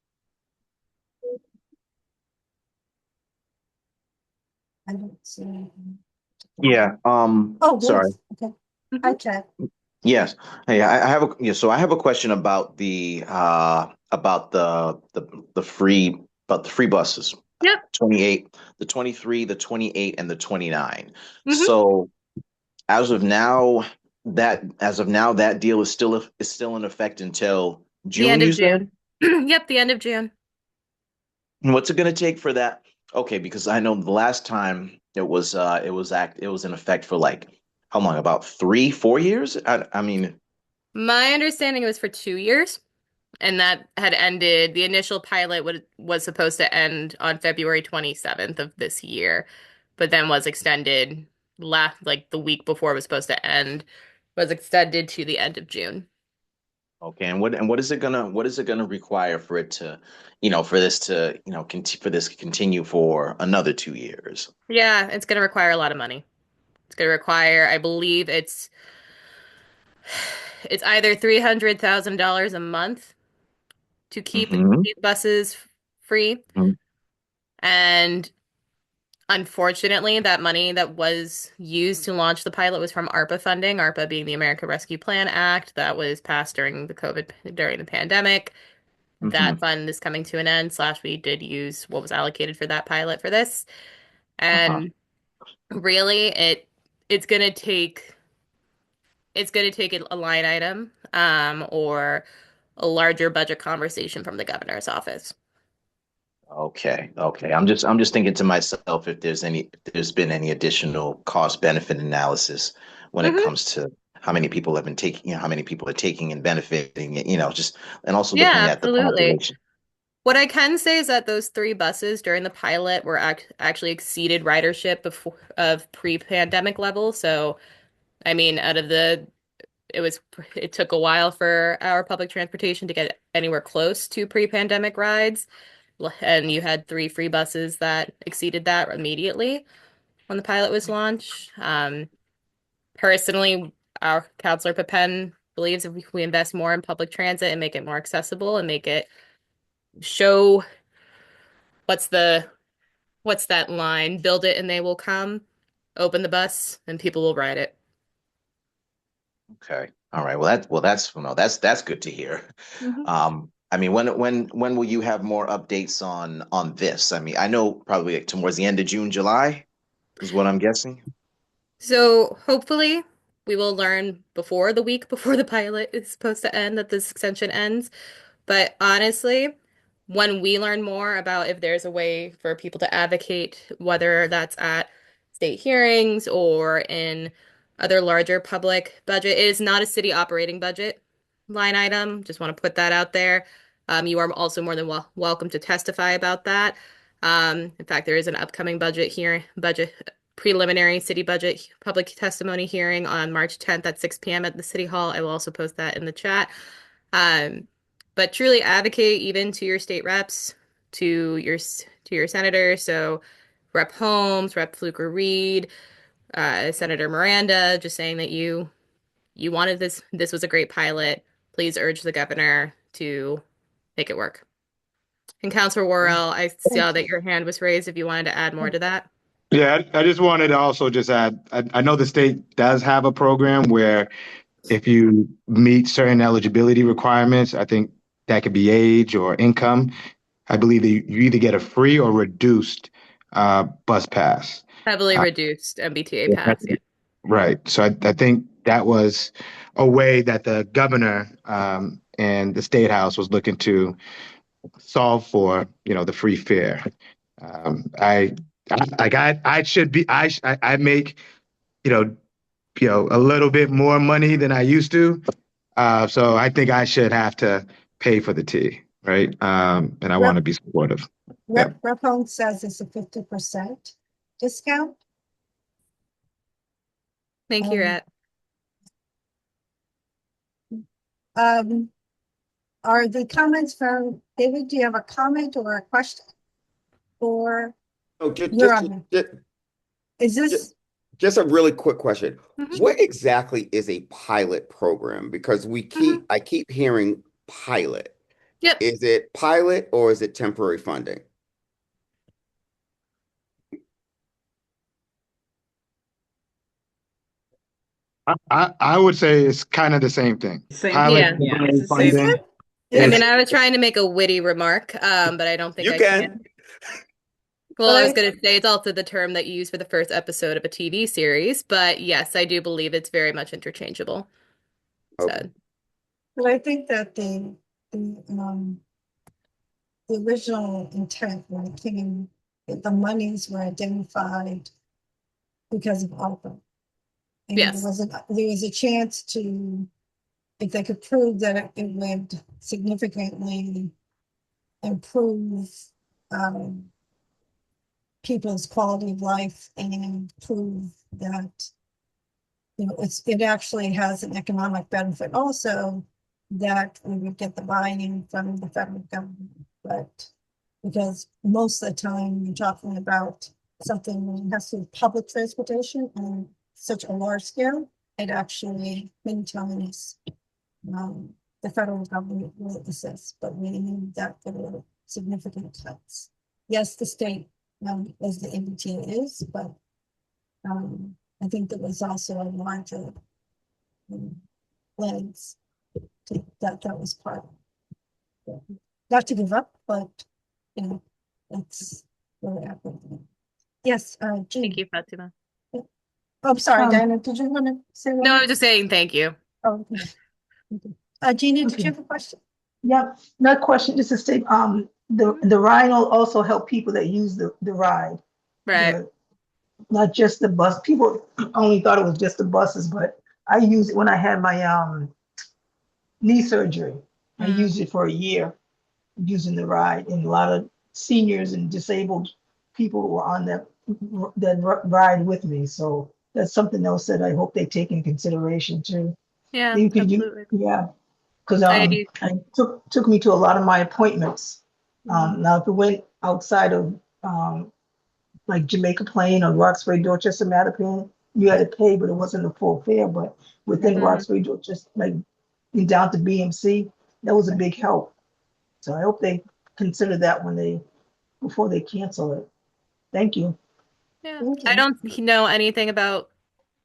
Speaker 1: I don't see anything.
Speaker 19: Yeah.
Speaker 1: Oh,
Speaker 19: Sorry.
Speaker 1: yes. Okay. Hi, Chad.
Speaker 19: Yes. Hey, I have so I have a question about the free buses.
Speaker 22: Yep.
Speaker 19: 28, the 23, the 28, and the 29.
Speaker 22: Mhm.
Speaker 19: So as of now, that deal is still in effect until June.
Speaker 22: The end of
Speaker 19: you said?
Speaker 22: June. Yep, the end of June.
Speaker 19: And what's it going to take for that? Okay, because I know the last time it was in effect for like how long? About 3-4 years? I mean,
Speaker 22: My understanding was for 2 years, and that had ended. The initial pilot was supposed to end on February 27th of this year, but then was extended like the week before it was supposed to end, was extended to the end of June.
Speaker 19: okay, and what is it gonna require for it to, for this to, for this to continue for another 2 years?
Speaker 22: Yeah, it's going to require a lot of money. It's going to require, I believe it's either $300,000 a month to keep
Speaker 19: Mhm.
Speaker 22: these buses free.
Speaker 19: Mhm.
Speaker 22: And unfortunately, that money that was used to launch the pilot was from ARPA funding, ARPA being the American Rescue Plan Act that was passed during the pandemic. That
Speaker 19: Mhm.
Speaker 22: fund is coming to an end, / we did use what was allocated for that pilot for this.
Speaker 19: Uh-huh.
Speaker 22: And really it's gonna take a line item or a larger budget conversation from the governor's office.
Speaker 19: Okay. I'm just thinking to myself if there's been any additional cost benefit analysis when it
Speaker 22: Mhm.
Speaker 19: comes to how many people have been taking, how many people are taking and benefiting, just and also
Speaker 22: Yeah,
Speaker 19: looking at the
Speaker 22: absolutely.
Speaker 19: population.
Speaker 22: What I can say is that those 3 buses during the pilot were actually exceeded ridership of pre-pandemic levels. So, I mean, it took a while for our public transportation to get anywhere close to pre-pandemic rides. And you had 3 free buses that exceeded that immediately when the pilot was launched. Personally, our counselor Papen believes if we invest more in public transit and make it more accessible and make it show what's that line? Build it and they will come. Open the bus and people will ride it.
Speaker 19: Okay. All right. That's good to hear.
Speaker 22: Mhm.
Speaker 19: I mean, when will you have more updates on this? I mean, I know probably like towards the end of June, July is what I'm guessing.
Speaker 22: So hopefully we will learn before the week before the pilot is supposed to end that this extension ends. But honestly, when we learn more about if there's a way for people to advocate, whether that's at state hearings or in other larger public budget, it is not a city operating budget line item. Just want to put that out there. You are also more than welcome to testify about that. In fact, there is an upcoming budget preliminary city budget public testimony hearing on March 10th at 6 p.m. at the City Hall. I will also post that in the chat. But truly advocate even to your state reps, to your senators. So Rep. Holmes, Rep. Fluker Reed, Senator Miranda, just saying that you wanted this. This was a great pilot. Please urge the governor to make it work. And Councilor Worrell, I saw that your hand was raised if you wanted to add more to that.
Speaker 20: Yeah, I just wanted to also just add, I know the state does have a program where if you meet certain eligibility requirements, I think that could be age or income. I believe that you either get a free or reduced bus pass.
Speaker 22: Heavily reduced MBTA pass. Yeah.
Speaker 20: Right. So I think that was a way that the governor and the state house was looking to solve for, the free fare. I make, a little bit more money than I used to. So I think I should have to pay for the tea, right? And I want to be supportive.
Speaker 1: Rep. Holmes says it's a 50% discount.
Speaker 22: Thank you, Rhett.
Speaker 1: Are the comments from David? Do you have a comment or a question? Or is this
Speaker 7: just a really quick question? What exactly is a pilot program? Because I keep hearing pilot.
Speaker 22: Yep.
Speaker 7: Is it pilot or is it temporary funding?
Speaker 20: I would say it's kind of the same thing. Pilot funding.
Speaker 22: I mean, I was trying to make a witty remark, but I don't think I can. Well, I was going to say it's also the term that you use for the first episode of a TV series, but yes, I do believe it's very much interchangeable.
Speaker 1: Okay. Well, I think that the original intent when it came, the monies were identified because of ARPA. And
Speaker 22: yes.
Speaker 1: There was a chance to, if they could prove that it would significantly improve people's quality of life and prove that it actually has an economic benefit also, that we would get the buy-in from the federal government. But because most of the time you're talking about something that has to do with public transportation and such a large scale, it actually many times the federal government will assist, but we need that there were significant cuts. Yes, the state as the MBTA is, but I think there was also a larger lens that was part of it. Not to give up, but that's where we're at. Yes, Jean.
Speaker 22: Thank you, Fatima.
Speaker 1: Oh, I'm sorry, Diana, did you want to say one?
Speaker 22: No, I was just saying thank you.
Speaker 1: Oh, okay. Gina, did you have a question?
Speaker 12: Yep, not question, just to state, the ride will also help people that use the ride.
Speaker 22: Right.
Speaker 12: Not just the bus. People only thought it was just the buses, but I used it when I had my knee surgery. I used it for a year, using the ride, and a lot of seniors and disabled people were on that ride with me. So that's something else that I hope they take in consideration too.
Speaker 22: Yeah,
Speaker 12: you can
Speaker 22: absolutely.
Speaker 12: Because it took me to a lot of my appointments. Now if it went outside of like Jamaica Plain or Roxbury, Dorchester, Mattapan, you had to pay, but it wasn't a full fare. But within Roxbury, Dorchester, like down to BMC, that was a big help. So I hope they consider that before they cancel it. Thank you.
Speaker 22: Yeah, I don't know anything about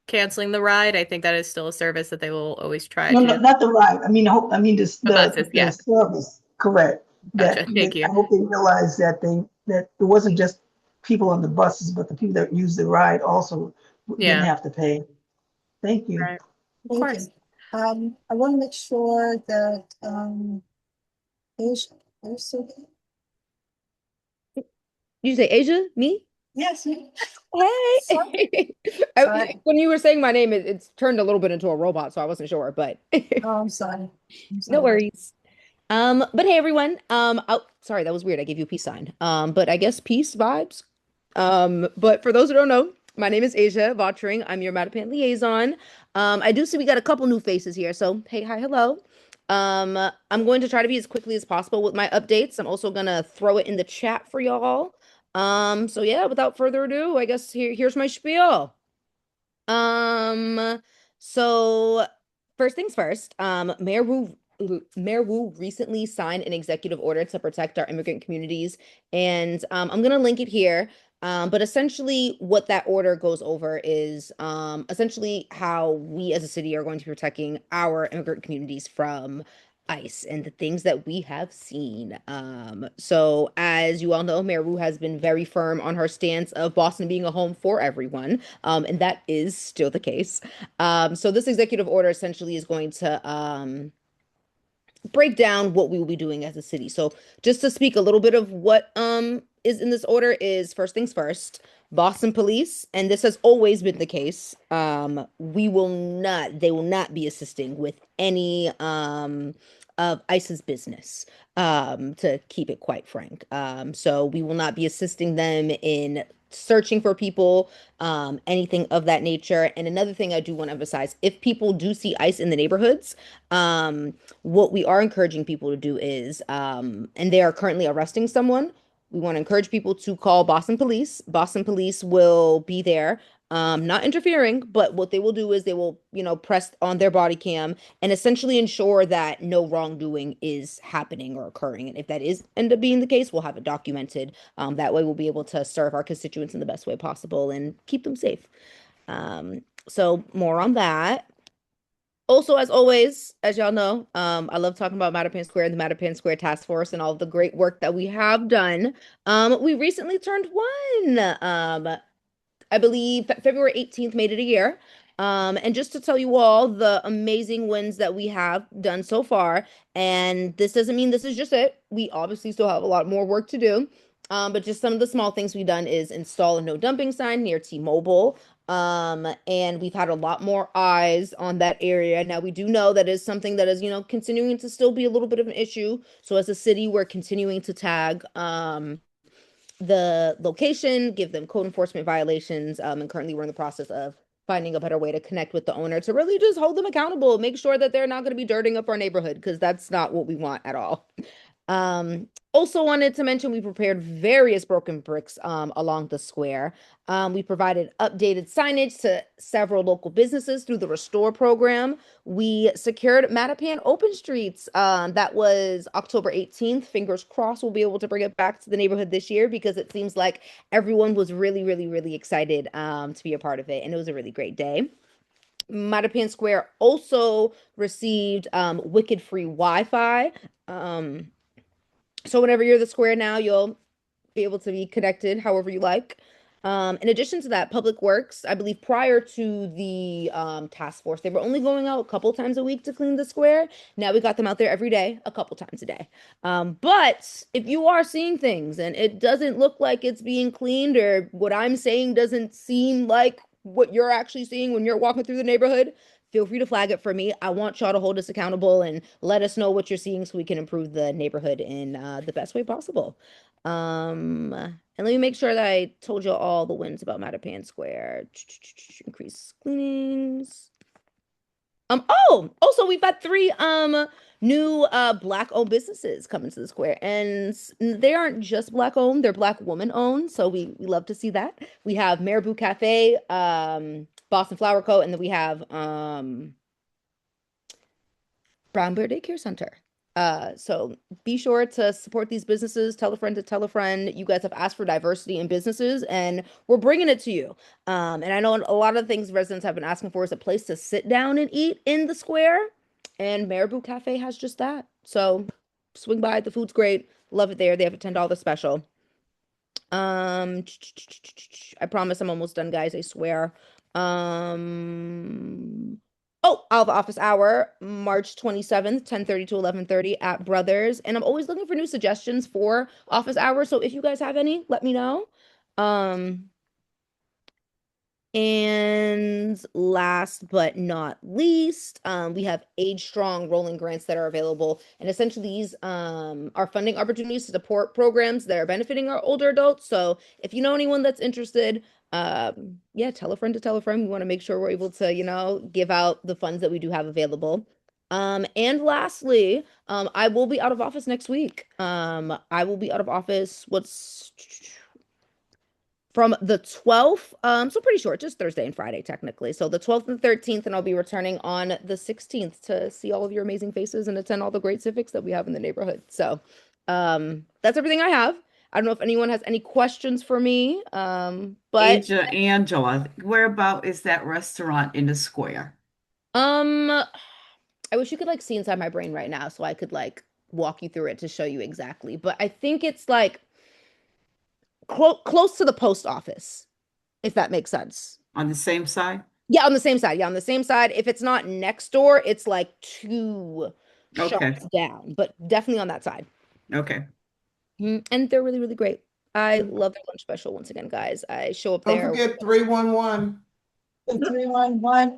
Speaker 22: canceling the ride. I think that is still a service that they will always try
Speaker 12: No,
Speaker 22: to.
Speaker 12: no, not the ride. I mean, the
Speaker 22: buses, yeah.
Speaker 12: service. Correct.
Speaker 22: Gotcha. Thank you.
Speaker 12: I hope they realize that it wasn't just people on the buses, but the people that use the ride also didn't have to pay. Thank you.
Speaker 22: Right. Of
Speaker 1: Thank
Speaker 22: course.
Speaker 1: you. I want to make sure that Asia.
Speaker 6: Did you say Asia? Me?
Speaker 1: Yes, me.
Speaker 6: Hey. When you were saying my name, it's turned a little bit into a robot, so I wasn't sure, but
Speaker 1: Oh, I'm sorry.
Speaker 6: No worries. But hey everyone. Oh, sorry, that was weird. I gave you a peace sign. But I guess peace vibes. But for those who don't know, My name is Asia Vottering. I'm your Mattapan liaison. I do see we got a couple new faces here, so hey, hi, hello. I'm going to try to be as quickly as possible with my updates. I'm also gonna throw it in the chat for y'all. So yeah, without further ado, I guess here's my spiel. So first things first, Mayor Wu recently signed an executive order to protect our immigrant communities, and I'm gonna link it here. But essentially what that order goes over is essentially how we as a city are going to be protecting our immigrant communities from ICE and the things that we have seen. So as you all know, Mayor Wu has been very firm on her stance of Boston being a home for everyone, and that is still the case. So this executive order essentially is going to break down what we will be doing as a city. So just to speak a little bit of what is in this order is first things first, Boston Police, and this has always been the case. They will not be assisting with any of ICE's business, to keep it quite frank. So we will not be assisting them in searching for people, anything of that nature. And another thing I do want to emphasize, if people do see ICE in the neighborhoods, what we are encouraging people to do is, and they are currently arresting someone, we want to encourage people to call Boston Police. Boston Police will be there, not interfering, but what they will do is they will, press on their body cam and essentially ensure that no wrongdoing is happening or occurring. And if that is end up being the case, we'll have it documented. That way we'll be able to serve our constituents in the best way possible and keep them safe. So more on that. Also, as always, as y'all know, I love talking about Mattapan Square and the Mattapan Square Task Force and all of the great work that we have done. We recently turned one. I believe February 18th made it a year. And just to tell you all the amazing wins that we have done so far, and this doesn't mean this is just it. We obviously still have a lot more work to do. But just some of the small things we've done is install a no dumping sign near T-Mobile. And we've had a lot more eyes on that area. Now we do know that is something that is, continuing to still be a little bit of an issue. So as a city, we're continuing to tag the location, give them code enforcement violations, and currently we're in the process of finding a better way to connect with the owner to really just hold them accountable, make sure that they're not going to be dirting up our neighborhood, because that's not what we want at all. Also wanted to mention we prepared various broken bricks along the square. We provided updated signage to several local businesses through the Restore program. We secured Mattapan Open Streets. That was October 18th. Fingers crossed we'll be able to bring it back to the neighborhood this year, because it seems like everyone was really, really, really excited to be a part of it, and it was a really great day. Mattapan Square also received Wicked free Wi-Fi. So whenever you're the square now, you'll be able to be connected however you like. In addition to that, Public Works, I believe prior to the task force, they were only going out a couple times a week to clean the square. Now we got them out there every day, a couple times a day. But if you are seeing things and it doesn't look like it's being cleaned, or what I'm saying doesn't seem like what you're actually seeing when you're walking through the neighborhood, feel free to flag it for me. I want y'all to hold us accountable and let us know what you're seeing so we can improve the neighborhood in the best way possible. And let me make sure that I told you all the wins about Mattapan Square. Increase cleanings. Also we've got 3 new Black owned businesses coming to the square, and they aren't just Black owned, they're Black woman owned, so we love to see that. We have Marabou Cafe, Boston Flower Co., and then we have Brown Bear Daycare Center. So be sure to support these businesses. Tell a friend to tell a friend. You guys have asked for diversity in businesses, and we're bringing it to you. And I know a lot of things residents have been asking for is a place to sit down and eat in the square, and Marabou Cafe has just that. So swing by. The food's great. Love it there. They have a $10 special. I promise I'm almost done, guys. I swear. I'll have office hour, March 27th, 10:30 to 11:30 at Brothers. And I'm always looking for new suggestions for office hours. So if you guys have any, let me know. And last but not least, we have Age Strong rolling grants that are available. And essentially these are funding opportunities to support programs that are benefiting our older adults. So if you know anyone that's interested, Yeah, tell a friend to tell a friend. We want to make sure we're able to, give out the funds that we do have available. And lastly, I will be out of office next week. I will be out of office from the 12th, so pretty short, just Thursday and Friday technically. So the 12th and 13th, and I'll be returning on the 16th to see all of your amazing faces and attend all the great civics that we have in the neighborhood. So that's everything I have. I don't know if anyone has any questions for me, but
Speaker 21: Angela, where about is that restaurant in the square?
Speaker 6: I wish you could like see inside my brain right now so I could like walk you through it to show you exactly. But I think it's like close to the post office, if that makes sense.
Speaker 21: On the same side?
Speaker 6: Yeah, on the same side. Yeah, on the same side. If it's not next door, it's like two shops down, but definitely on that side.
Speaker 21: Okay.
Speaker 6: And they're really, really great. I love their lunch special once again, guys. I show up there.
Speaker 11: Don't forget 311.
Speaker 1: 311.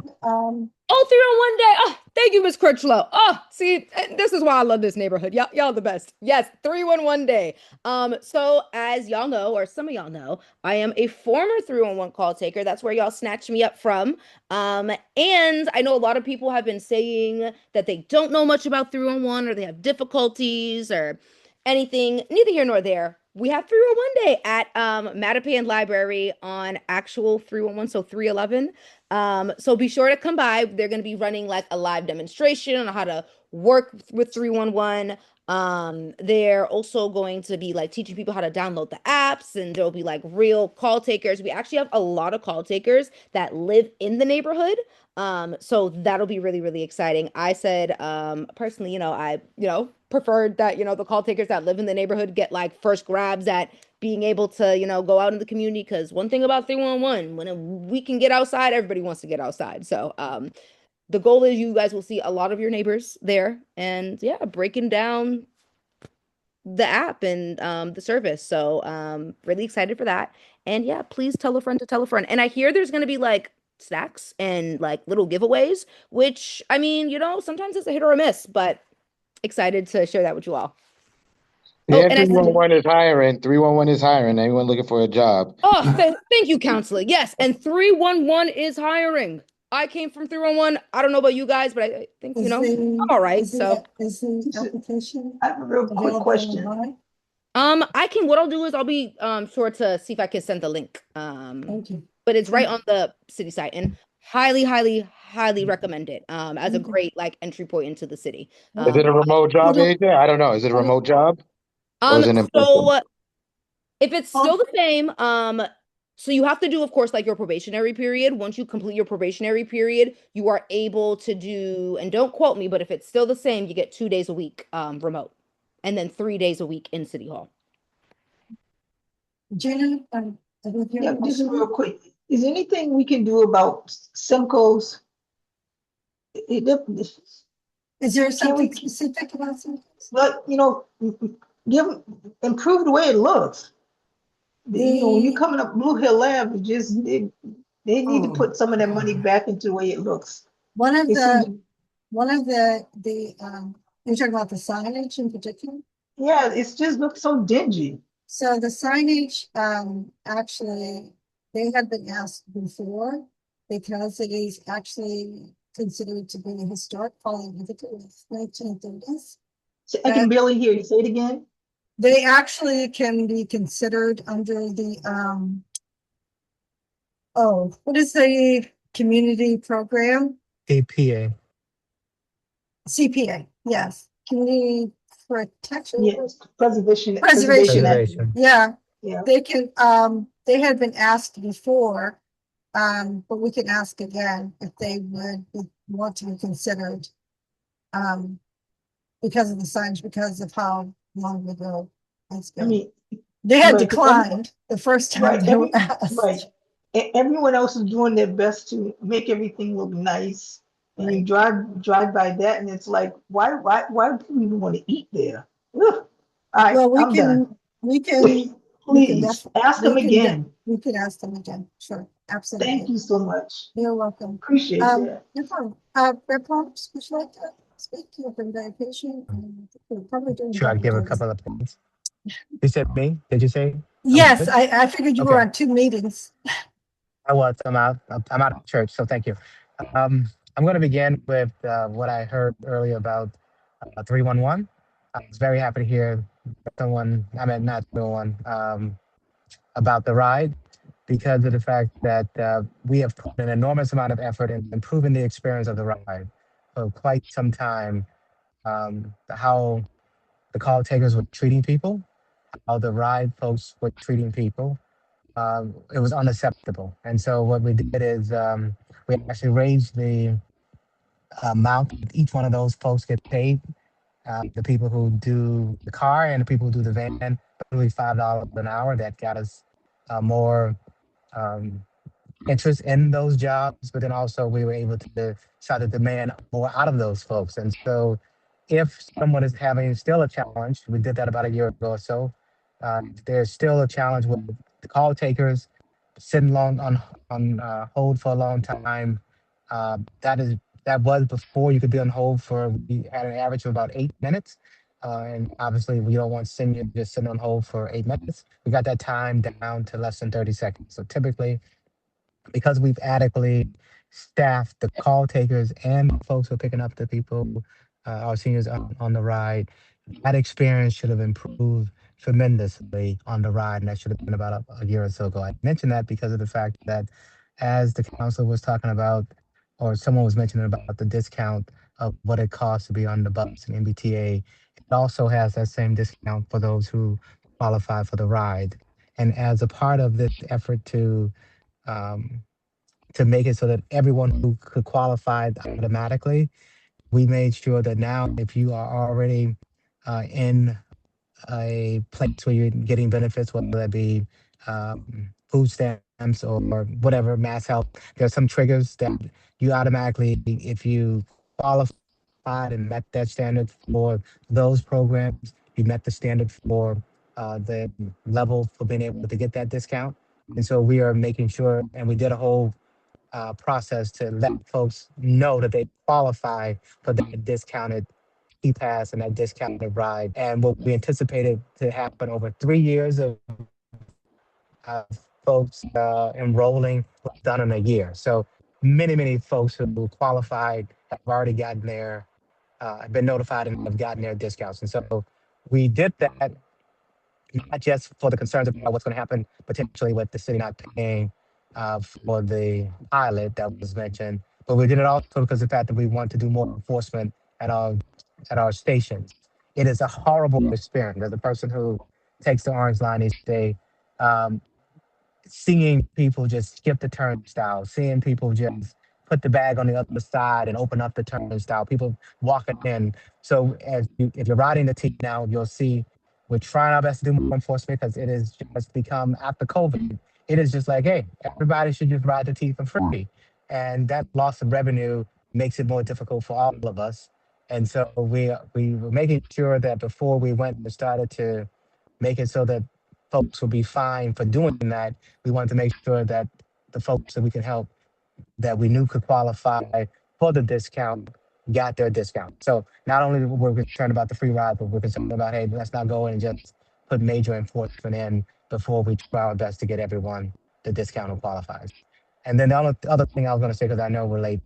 Speaker 6: Oh, 301 day. Oh, thank you, Miss Critchlow. Oh, see, this is why I love this neighborhood. Y'all the best. Yes, 311 day. So as y'all know, or some of y'all know, I am a former 311 call taker. That's where y'all snatched me up from. And I know a lot of people have been saying that they don't know much about 311 or they have difficulties or anything. Neither here nor there. We have 311 day at Mattapan Library on actual 311, so 311. So be sure to come by. They're going to be running like a live demonstration on how to work with 311. They're also going to be like teaching people how to download the apps, and there'll be like real call takers. We actually have a lot of call takers that live in the neighborhood. So that'll be really, really exciting. I said, personally, I preferred that, the call takers that live in the neighborhood get like first grabs at being able to, go out in the community. Because one thing about 311, when we can get outside, everybody wants to get outside. So, the goal is you guys will see a lot of your neighbors there and yeah, breaking down the app and the service. So, really excited for that. And yeah, please tell a friend to tell a friend. And I hear there's going to be like snacks and like little giveaways, which I mean, sometimes it's a hit or a miss, but excited to share that with you all.
Speaker 20: Yeah, 311 is hiring. 311 is hiring. Anyone looking for a job?
Speaker 6: Oh, thank you, counselor. Yes, and 311 is hiring. I came from 311. I don't know about you guys, but I think, I'm all right. So
Speaker 12: is the application? I have a real quick question.
Speaker 6: what I'll do is I'll be sure to see if I can send the link.
Speaker 12: Thank you.
Speaker 6: But it's right on the city site and highly, highly, highly recommend it as a great like entry point into the city.
Speaker 20: Is it a remote job, AJ? I don't know. Is it a remote job? Or is it in person?
Speaker 6: If it's still the same, so you have to do, of course, like your probationary period. Once you complete your probationary period, you are able to do, and don't quote me, but if it's still the same, you get 2 days a week remote, and then 3 days a week in City Hall.
Speaker 12: Jenna, yeah, just real quick. Is there anything we can do about Simcoe's?
Speaker 1: Is there something specific about Simcoe's?
Speaker 12: But improve the way it looks. When you coming up Blue Hill Ave, they need to put some of that money back into the way it looks.
Speaker 1: One of the you're talking about the signage in particular?
Speaker 12: Yeah, it's just looks so dingy.
Speaker 1: So the signage, actually, they have been asked before because it is actually considered to be a historic calling of the 1930s.
Speaker 12: So I can barely hear you. Say it again.
Speaker 1: They actually can be considered under the what is the community program?
Speaker 8: APA.
Speaker 1: CPA, yes. Community protection.
Speaker 12: Yes, preservation.
Speaker 1: Yeah. They can they had been asked before, but we can ask again if they would want to be considered because of the signs, because of how long ago it's been.
Speaker 12: I mean,
Speaker 1: they had declined the first time they were asked.
Speaker 12: Right. Everyone else is doing their best to make everything look nice. And you drive by that and it's like, why do we even want to eat there? Ugh. All right,
Speaker 1: well, we can
Speaker 12: please ask them again.
Speaker 1: We could ask them again. Sure. Absolutely.
Speaker 12: Thank you so much.
Speaker 1: You're welcome.
Speaker 12: Appreciate that.
Speaker 1: No problem. Red Palms, would you like to speak? You've been very patient. We're probably doing
Speaker 8: Sure, I'll give a couple of points. You said me? Did you say?
Speaker 1: Yes, I figured you were on 2 meetings.
Speaker 8: I'm out. I'm out of church, so thank you. I'm going to begin with what I heard earlier about 311. I was very happy to hear someone, I mean, not 311, about the ride because of the fact that we have put an enormous amount of effort in improving the experience of the ride for quite some time. How the call takers were treating people, how the ride folks were treating people. It was unacceptable. And so what we did is we actually raised the amount that each one of those folks get paid. The people who do the car and the people who do the van, probably $5 an hour. That got us more um, interest in those jobs, but then also we were able to start to demand more out of those folks. And so if someone is having still a challenge, we did that about a year ago or so, there's still a challenge with the call takers sitting long on hold for a long time. That was before you could be on hold for, we had an average of about 8 minutes. And obviously we don't want seniors just sitting on hold for 8 minutes. We got that time down to less than 30 seconds. So typically, because we've adequately staffed the call takers and folks who are picking up the people, our seniors on the ride, that experience should have improved tremendously on the ride, and that should have been about a year or so ago. I mentioned that because of the fact that as the council was talking about, or someone was mentioning about the discount of what it costs to be on the bus and MBTA, it also has that same discount for those who qualify for the ride. And as a part of this effort um, to make it so that everyone who could qualify automatically, we made sure that now if you are already in a place where you're getting benefits, whether that be food stamps or whatever, mass health, there's some triggers that you automatically, if you qualified and met that standard for those programs, you met the standard for the level for being able to get that discount. And so we are making sure, and we did a whole process to let folks know that they qualify for that discounted pass and that discounted ride. And what we anticipated to happen over 3 years of uh, folks enrolling was done in a year. So many folks who qualified have already gotten their, have been notified and have gotten their discounts. And so we did that not just for the concerns about what's going to happen potentially with the city not paying for the pilot that was mentioned, but we did it also because of the fact that we want to do more enforcement at our stations. It is a horrible experience. As a person who takes the Orange Line each day, um, seeing people just skip the turnstile, seeing people just put the bag on the other side and open up the turnstile, people walking in. So if you're riding the T now, you'll see we're trying our best to do more enforcement because it has just become, after COVID, it is just like, hey, everybody should just ride the T for free. And that loss of revenue makes it more difficult for all of us. And so we were making sure that before we went and started to make it so that folks will be fined for doing that, we wanted to make sure that the folks that we can help that we knew could qualify for the discount got their discount. So not only were we concerned about the free ride, but we're concerned about, hey, let's not go in and just put major enforcement in before we try our best to get everyone the discount who qualifies. And then the other thing I was going to say, because I know we're late,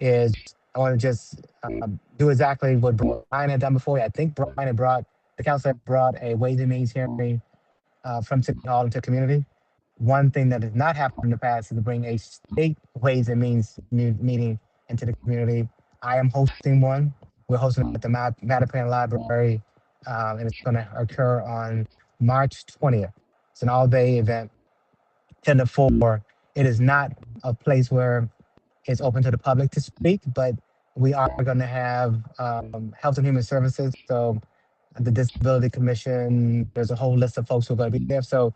Speaker 8: is I want to just do exactly what Brian had done before. I think Brian had the council had brought a Ways and Means hearing from City Hall into community. One thing that has not happened in the past is to bring a state Ways and Means meeting into the community. I am hosting one. We're hosting it at the Mattapan Library, and it's going to occur on March 20th. It's an all-day event, 10 to 4. It is not a place where it's open to the public to speak, but we are going to have Health and Human Services, so the Disability Commission, there's a whole list of folks who are going to be there. So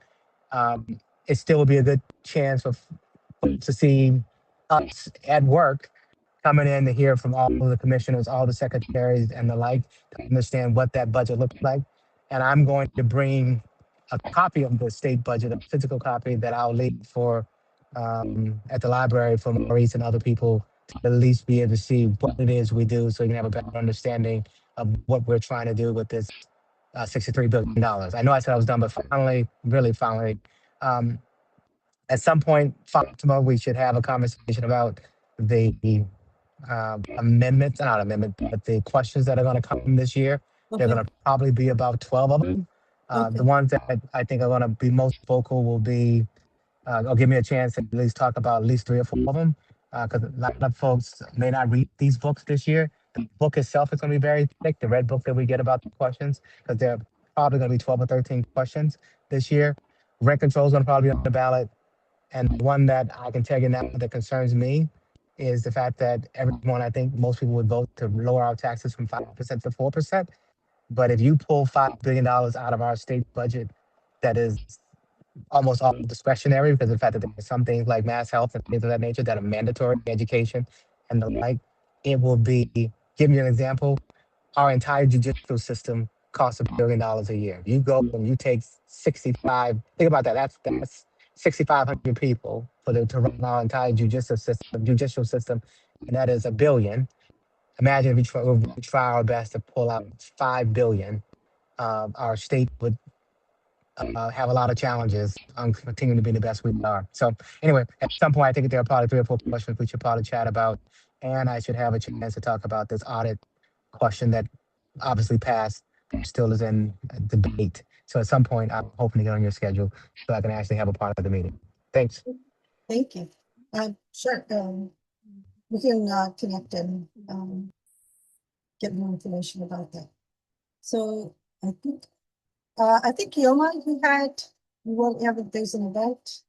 Speaker 8: it still will be a good chance for folks to see us at work coming in to hear from all of the commissioners, all the secretaries and the like, to understand what that budget looks like. And I'm going to bring a copy of the state budget, a physical copy that I'll leave for at the library for Maurice and other people to at least be able to see what it is we do so you can have a better understanding of what we're trying to do with this $63 billion. I know I said I was done, but finally, really finally,
Speaker 13: At some point, Fatima, we should have a conversation about the amendments, not amendment, but the questions that are going to come this year. They're
Speaker 1: Okay.
Speaker 13: going to probably be about 12 of them.
Speaker 1: Okay.
Speaker 13: The ones that I think are going to be most vocal will be, or give me a chance to at least talk about at least 3 or 4 of them, because a lot of folks may not read these books this year. The book itself is going to be very thick, the red book that we get about the questions, because there are probably going to be 12 or 13 questions this year. Rent control is going to probably be on the ballot. And the one that I can tell you now that concerns me is the fact that everyone, I think most people would vote to lower our taxes from 5% to 4%. But if you pull $5 billion out of our state budget, that is almost all discretionary because of the fact that there are some things like mass health and things of that nature that are mandatory, education and the like, it will be, give you an example, our entire judicial system costs $1 billion a year. You go and you take 65, think about that, that's 6,500 people to run our entire judicial system, and that is $1 billion. Imagine if we try our best to pull out 5 billion, our state would have a lot of challenges on continuing to be the best we are. So anyway, at some point, I think there are probably 3 or 4 questions we should probably chat about, and I should have a chance to talk about this audit question that obviously passed, but still is in debate. So at some point, I'm hoping to get on your schedule so I can actually have a part of the meeting. Thanks.
Speaker 1: Thank you. Sure. We can connect and get more information about that. So I think Yoma, there's an event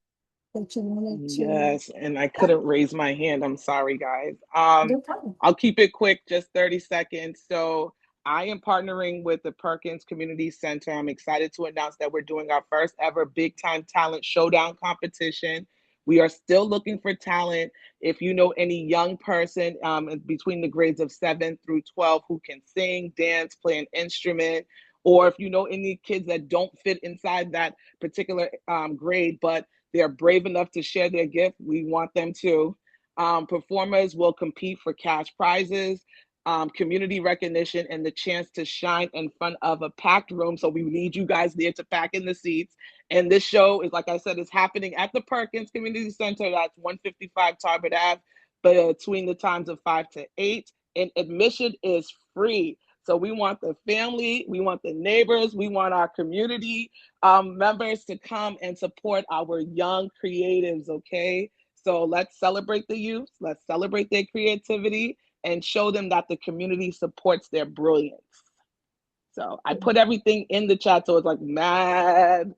Speaker 1: that you wanted to.
Speaker 9: Yes, and I couldn't raise my hand. I'm sorry, guys.
Speaker 1: No problem.
Speaker 9: I'll keep it quick, just 30 seconds. So I am partnering with the Perkins Community Center. I'm excited to announce that we're doing our first ever big time talent showdown competition. We are still looking for talent. If you know any young person between the grades of 7 through 12 who can sing, dance, play an instrument, or if you know any kids that don't fit inside that particular grade, but they're brave enough to share their gift, we want them to. Performers will compete for cash prizes, community recognition, and the chance to shine in front of a packed room. So we need you guys there to pack in the seats. And this show is, like I said, is happening at the Perkins Community Center. That's 155 Tarbert Ave, between the times of 5 to 8. And admission is free. So we want the family, we want the neighbors, we want our community members to come and support our young creatives, okay? So let's celebrate the youth, let's celebrate their creativity, and show them that the community supports their brilliance. So I put everything in the chat, so it's like mad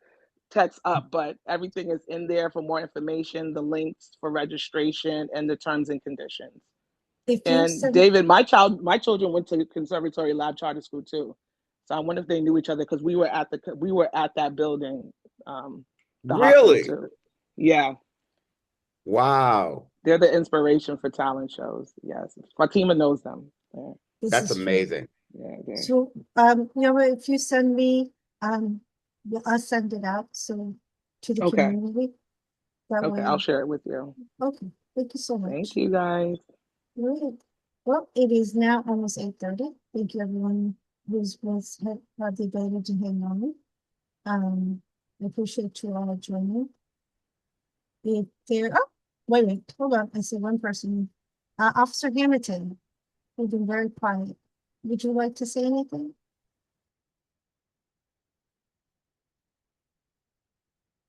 Speaker 9: text up, but everything is in there for more information, the links for registration, and the terms and conditions. And David, my children went to Conservatory Lab Charter School too. So I wonder if they knew each other because we were at that building.
Speaker 7: Really?
Speaker 9: Too. Yeah.
Speaker 7: Wow.
Speaker 9: They're the inspiration for talent shows. Yes. Fatima knows them. Yeah.
Speaker 7: That's amazing.
Speaker 9: Yeah.
Speaker 1: So if you send me, I'll send it out to the community.
Speaker 9: Okay, I'll share it with you.
Speaker 1: Okay, thank you so much.
Speaker 9: Thank you, guys.
Speaker 1: Great. Well, it is now almost 8:30. Thank you, everyone who's had the ability to hang on me. I appreciate you all joining. If there, wait a minute, hold on. I see one person. Officer Hamilton, who's been very quiet. Would you like to say anything?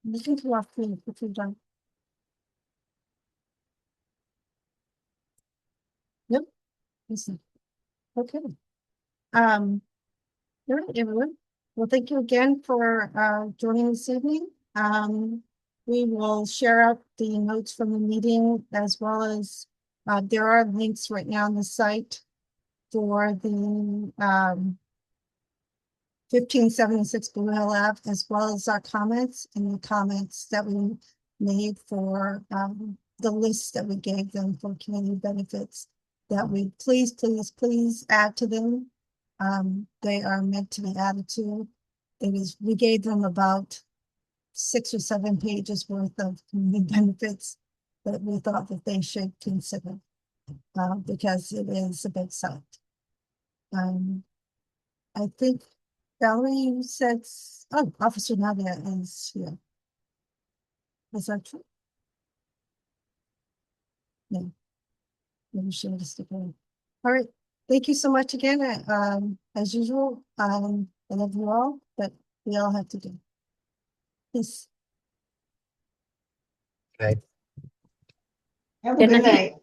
Speaker 1: You can come off me if you're done. Nope. Listen. Okay. All right, everyone. Well, thank you again for joining this evening. We will share out the notes from the meeting as well as there are links right now on the site for the 1576 Blue Hill Ave, as well as our comments and the comments that we made for the list that we gave them for community benefits that we please add to them. They are meant to be added to. We gave them about 6 or 7 pages worth of community benefits that we thought that they should consider because it is a big site. I think Valerie said, Officer Nadia is here. Is that true? No. Maybe she would stick around. All right. Thank you so much again. As usual, I love you all, but we all have to do. Peace.
Speaker 8: Right.
Speaker 12: Have a good night.